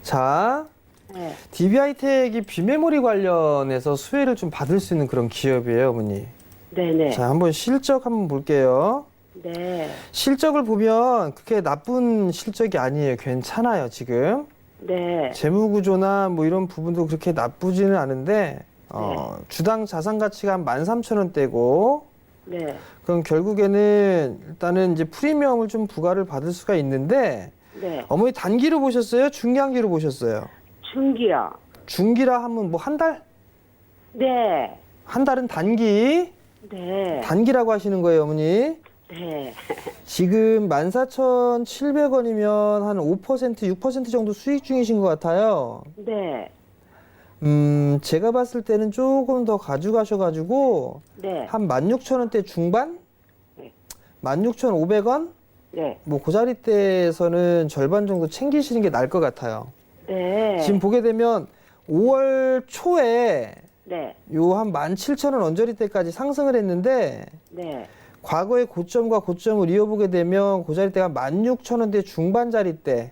자, 네. DB하이텍이 비메모리 관련해서 수혜를 좀 받을 수 있는 그런 기업이에요, 어머니. 네네. 자, 한번 실적 한번 볼게요. 네. 실적을 보면 그렇게 나쁜 실적이 아니에요. 괜찮아요, 지금. 네. 재무 구조나 뭐 이런 부분도 그렇게 나쁘지는 않은데, 주당 자산 가치가 한 13,000원대고, 네. 그럼 결국에는 일단은 이제 프리미엄을 좀 부과를 받을 수가 있는데, 네. 어머니 단기로 보셨어요? 중장기로 보셨어요? 중기요. 중기라 하면 뭐 한 달? 네. 한 달은 단기? 네. 단기라고 하시는 거예요, 어머니? 네. 지금 14,700원이면 한 5%, 6% 정도 수익 중이신 것 같아요. 네. 제가 봤을 때는 조금 더 가져가셔가지고, 네. 한 16,000원대 중반? 네. 16,500원? 네. 뭐, 그 자리대에서는 절반 정도 챙기시는 게 나을 것 같아요. 네. 지금 보게 되면 5월 초에 네. 요 한 17,000원 언저리대까지 상승을 했는데, 네. 과거의 고점과 고점을 이어보게 되면 그 자리대가 16,000원대 중반 자리대,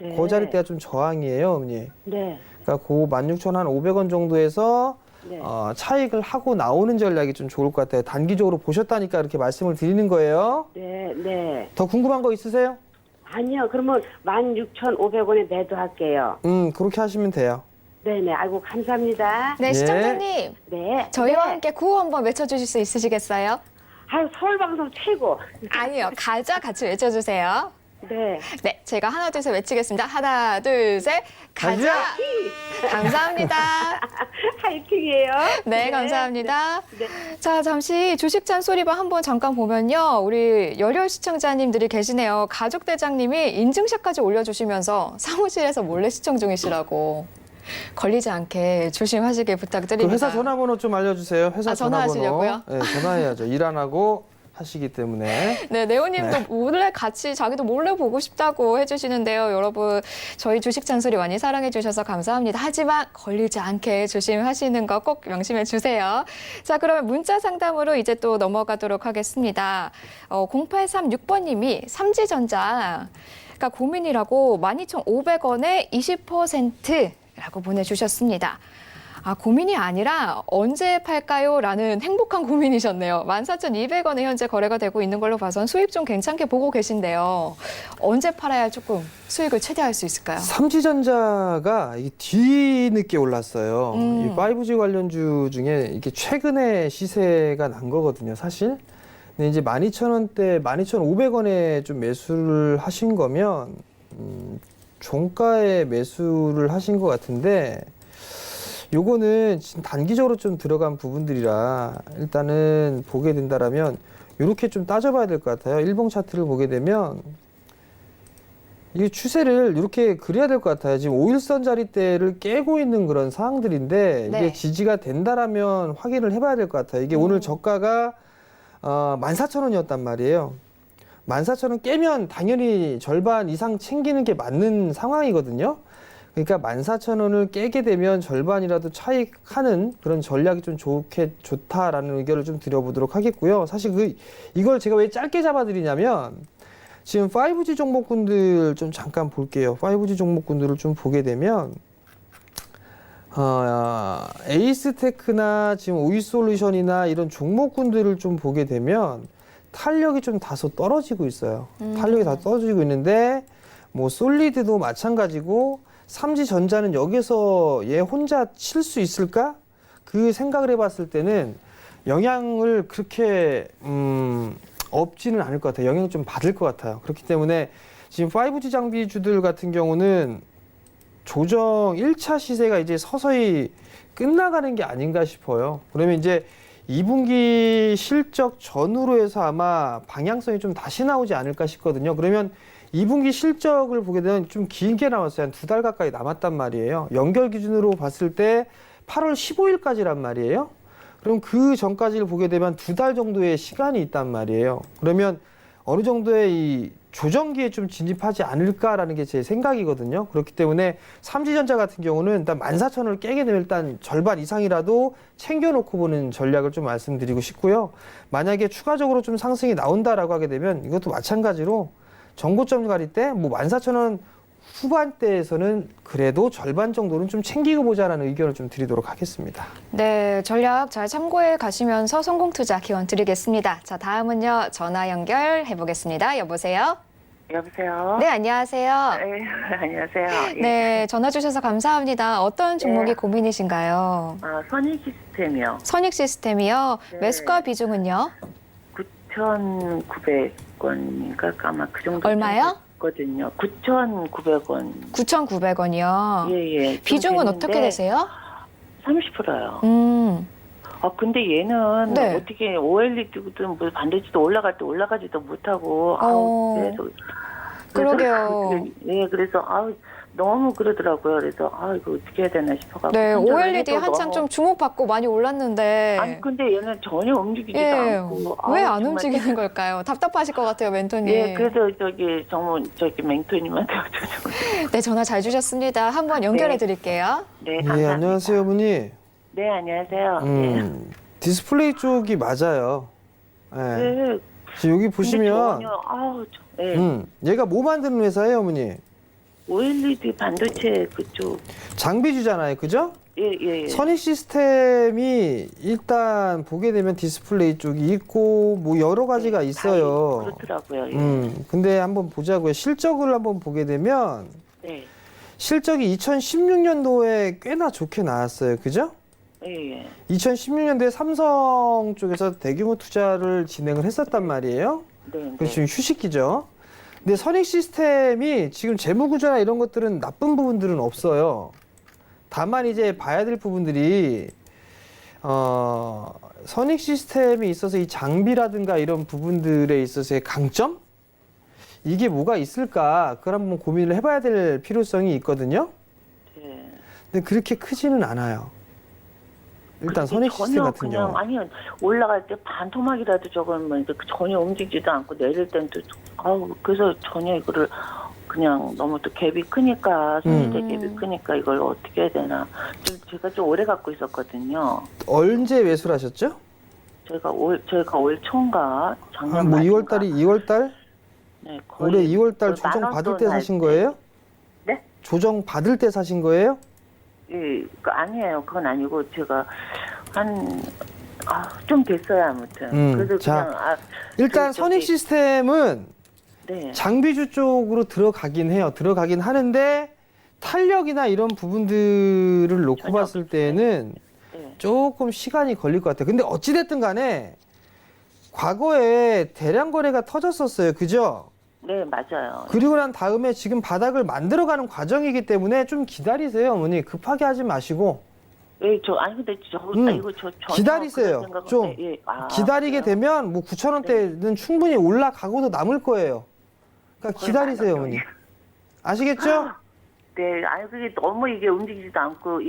네. 그 자리대가 좀 저항이에요, 어머니. 네. 그러니까 그 16,500원 정도에서 네. 차익을 하고 나오는 전략이 좀 좋을 것 같아요. 단기적으로 보셨다니까 이렇게 말씀을 드리는 거예요. 네. 네. 더 궁금한 거 있으세요? 아니요. 그러면 16,500원에 매도할게요. 그렇게 하시면 돼요. 네네. 아이고, 감사합니다. 네, 예. 시청자님. 네. 저희와 네. 함께 구호 한번 외쳐주실 수 있으시겠어요? 아유, 서울방송 최고. 아니요, 가자 같이 외쳐주세요. 네. 네, 제가 하나, 둘, 셋 외치겠습니다. 하나, 둘, 셋, 가자! 감사합니다. 하이팅이에요. 네, 감사합니다. 네. 자, 잠시 주식 잔소리방 한번 잠깐 보면요. 우리 열혈 시청자님들이 계시네요. 가족대장님이 인증샷까지 올려주시면서 사무실에서 몰래 시청 중이시라고. 걸리지 않게 조심하시길 부탁드립니다. 그 회사 전화번호 좀 알려주세요. 회사 전화하시려고요? 전화번호. 네, 전화해야죠. 일 안 하고 하시기 때문에. 네, 네오님도 몰래 같이 자기도 몰래 보고 싶다고 해주시는데요. 여러분, 저희 주식 잔소리 많이 사랑해 주셔서 감사합니다. 하지만 걸리지 않게 조심하시는 거 꼭 명심해 주세요. 자, 그러면 문자 상담으로 이제 또 넘어가도록 하겠습니다. 0836번님이 삼지전자가 고민이라고 12,500원에 20%라고 보내주셨습니다. 아, 고민이 아니라 언제 팔까요? 라는 행복한 고민이셨네요. 14,200원에 현재 거래가 되고 있는 걸로 봐선 수익 좀 괜찮게 보고 계신데요. 언제 팔아야 조금 수익을 최대화할 수 있을까요? 삼지전자가 이게 뒤늦게 올랐어요. 이 5G 관련주 중에 이게 최근에 시세가 난 거거든요, 사실. 근데 이제 12,000원대, 12,500원에 좀 매수를 하신 거면, 종가에 매수를 하신 것 같은데, 요거는 지금 단기적으로 좀 들어간 부분들이라 일단은 보게 된다라면 이렇게 좀 따져봐야 될 것 같아요. 일봉 차트를 보게 되면 이 추세를 이렇게 그려야 될 것 같아요. 지금 5일선 자리대를 깨고 있는 그런 상황들인데 이게 네. 지지가 된다라면 확인을 해봐야 될 것 같아요. 이게 오늘 저가가 14,000원이었단 말이에요. 14,000원 깨면 당연히 절반 이상 챙기는 게 맞는 상황이거든요. 그러니까 14,000원을 깨게 되면 절반이라도 차익하는 그런 전략이 좀 좋다라는 의견을 좀 드려보도록 하겠고요. 사실 이걸 제가 왜 짧게 잡아드리냐면 지금 5G 종목군들 좀 잠깐 볼게요. 5G 종목군들을 좀 보게 되면 에이스테크나 지금 오이솔루션이나 이런 종목군들을 좀 보게 되면 탄력이 좀 다소 떨어지고 있어요. 탄력이 다 떨어지고 있는데 뭐 솔리드도 마찬가지고 삼지전자는 여기서 얘 혼자 칠 수 있을까? 그 생각을 해봤을 때는 영향을 그렇게 없지는 않을 것 같아요. 영향을 좀 받을 것 같아요. 그렇기 때문에 지금 5G 장비주들 같은 경우는 조정 1차 시세가 이제 서서히 끝나가는 게 아닌가 싶어요. 그러면 이제 2분기 실적 전후로 해서 아마 방향성이 좀 다시 나오지 않을까 싶거든요. 그러면 2분기 실적을 보게 되면 좀 길게 남았어요. 한 2달 가까이 남았단 말이에요. 연결 기준으로 봤을 때 8월 15일까지란 말이에요. 그럼 그 전까지를 보게 되면 2달 정도의 시간이 있단 말이에요. 그러면 어느 정도의 이 조정기에 좀 진입하지 않을까라는 게 제 생각이거든요. 그렇기 때문에 삼지전자 같은 경우는 일단 14,000원을 깨게 되면 일단 절반 이상이라도 챙겨놓고 보는 전략을 좀 말씀드리고 싶고요. 만약에 추가적으로 좀 상승이 나온다라고 하게 되면 이것도 마찬가지로 정고점 가릴 때 뭐 14,000원 후반대에서는 그래도 절반 정도는 좀 챙기고 보자라는 의견을 좀 드리도록 하겠습니다. 네, 전략 잘 참고해 가시면서 성공 투자 기원 드리겠습니다. 자, 다음은요. 전화 연결해 보겠습니다. 여보세요? 여보세요? 네, 안녕하세요. 네, 안녕하세요. 예. 네, 전화 주셔서 감사합니다. 어떤 종목이 고민이신가요? 아, 선익 시스템이요. 선익 시스템이요. 네. 매수가 비중은요? 9,900원인가 아마 그 정도. 얼마요? 거든요. 9,900원. 9,900원이요. 예, 예. 비중은 어떻게 되세요? 30%요. 근데 얘는 네. 어떻게 OLED든 뭐 반도체도 올라갈 때 올라가지도 못하고 계속. 그러게요. 예, 그래서 너무 그러더라고요. 그래서 이거 어떻게 해야 되나 싶어가지고. 네, 생각을 OLED 해도 한창 너무- 좀 주목받고 많이 올랐는데. 아니 근데 얘는 전혀 움직이지도 예, 않고. 왜 안 정말 움직이는 걸까요? 답답하실 것 같아요, 멘토님. 예, 그래서 정말 멘토님한테 좀. 네, 전화 잘 주셨습니다. 한번 연결해 드릴게요. 네, 예, 감사합니다. 안녕하세요, 어머니. 네, 안녕하세요. 디스플레이 쪽이 맞아요. 예. 네. 지금 여기 근데 보시면 전혀, 예. 얘가 뭐 만드는 회사예요, 어머니? OLED 반도체 그쪽. 장비주잖아요, 그죠? 예, 예, 예. 선익 시스템이 일단 보게 되면 디스플레이 쪽이 있고 뭐 여러 가지가 있어요. 그렇더라고요. 예. 근데 한번 보자고요. 실적을 한번 보게 되면 네. 실적이 2016년도에 꽤나 좋게 나왔어요. 그죠? 예, 예. 2016년도에 삼성 쪽에서 대규모 투자를 진행을 했었단 말이에요. 네, 그래서 지금 휴식기죠. 근데 선익 시스템이 지금 재무 구조나 이런 것들은 나쁜 부분들은 없어요. 다만 이제 봐야 될 부분들이 선익 시스템에 있어서 이 장비라든가 이런 부분들에 있어서의 강점? 이게 뭐가 있을까? 그걸 한번 고민을 해봐야 될 필요성이 있거든요. 네. 근데 그렇게 크지는 않아요. 일단 그게 선익 시스템 전혀 같은 그냥, 경우. 아니요, 올라갈 때 반토막이라도 저건 전혀 움직이지도 않고 내릴 땐 또 그래서 전혀 이거를 그냥 너무 또 갭이 크니까 손실의 갭이 크니까 이걸 어떻게 해야 되나. 제가 좀 오래 갖고 있었거든요. 언제 매수를 하셨죠? 저희가 올 초인가 작년 뭐 말인가. 2월달이 2월달? 네, 거의 올해 2월달 그 조정 만원 받을 돈 때 할 사신 때. 거예요? 네? 조정 받을 때 사신 거예요? 예, 아니에요. 그건 아니고 제가 좀 됐어요, 아무튼. 그래서 자, 그냥 일단 저기- 선익 시스템은 네. 장비주 쪽으로 들어가긴 해요. 들어가긴 하는데 탄력이나 이런 부분들을 놓고 전혀 봤을 때는 네. 조금 시간이 걸릴 것 같아요. 근데 어찌됐든 간에 과거에 대량 거래가 터졌었어요. 그죠? 네, 맞아요. 그리고 난 다음에 지금 바닥을 만들어가는 과정이기 때문에 좀 기다리세요, 어머니. 급하게 하지 마시고. 예, 근데 이거 전혀 기다리세요. 그런 생각은- 좀 예, 기다리게 그래요? 되면 뭐 9,000원대는 충분히 올라가고도 남을 거예요. 그러니까 기다리세요, 어머니. 아시겠죠? 네, 그게 너무 이게 움직이지도 않고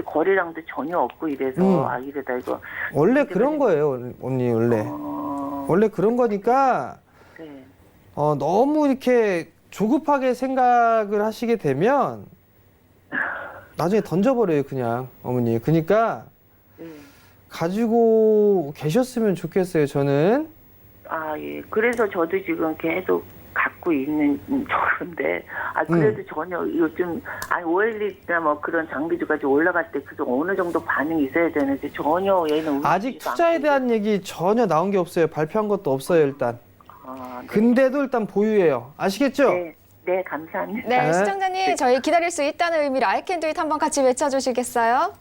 거래량도 전혀 없고 이래서 이러다 이거 원래 그런 거예요, 언니, 원래. 원래 그런 거니까 네. 너무 이렇게 조급하게 생각을 하시게 되면 나중에 던져버려요, 그냥, 어머니. 그러니까 네. 가지고 계셨으면 좋겠어요, 저는. 예. 그래서 저도 지금 계속 갖고 있는 저건데, 그래도 전혀 요즘, 오일리나 뭐 그런 장비주가 좀 올라갈 때 그도 어느 정도 반응이 있어야 되는데 전혀 얘는 아직 움직이지도 투자에 않고 대한 얘기 전혀 나온 게 없어요. 발표한 것도 없어요, 일단. 네. 근데도 일단 보유해요. 아시겠죠? 네, 감사합니다. 네, 네. 시청자님, 저희 기다릴 수 있다는 의미로 I can do it 한번 같이 외쳐주시겠어요?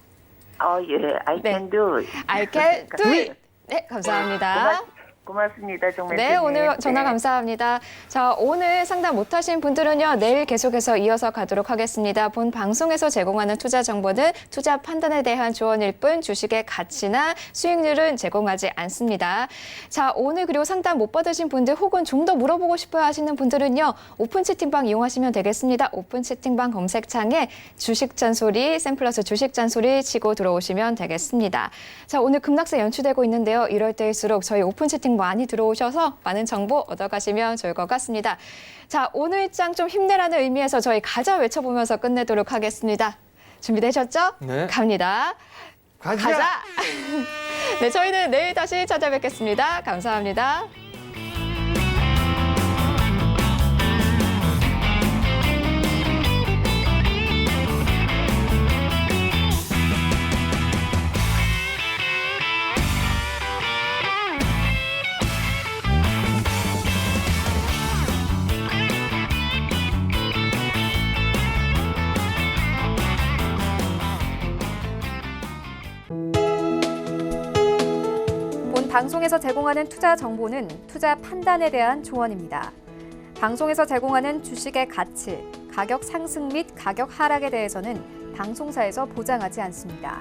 예, I 네. can do it. I can do it. 네, 감사합니다. 고맙습니다, 정말. 네, 오늘 전화 감사합니다. 자, 오늘 상담 못하신 분들은요, 내일 계속해서 이어서 가도록 하겠습니다. 본 방송에서 제공하는 투자 정보는 투자 판단에 대한 조언일 뿐 주식의 가치나 수익률은 제공하지 않습니다. 자, 오늘 그리고 상담 못 받으신 분들 혹은 좀 더 물어보고 싶어요 하시는 분들은요, 오픈 채팅방 이용하시면 되겠습니다. 오픈 채팅방 검색창에 주식 잔소리, 샘플러스 주식 잔소리 치고 들어오시면 되겠습니다. 자, 오늘 급락세 연출되고 있는데요. 이럴 때일수록 저희 오픈 채팅 많이 들어오셔서 많은 정보 얻어가시면 좋을 것 같습니다. 자, 오늘 일장 좀 힘내라는 의미에서 저희 가자 외쳐보면서 끝내도록 하겠습니다. 준비되셨죠? 네. 갑니다. 가자! 네, 저희는 내일 다시 찾아뵙겠습니다. 감사합니다. 본 방송에서 제공하는 투자 정보는 투자 판단에 대한 조언입니다. 방송에서 제공하는 주식의 가치, 가격 상승 및 가격 하락에 대해서는 방송사에서 보장하지 않습니다.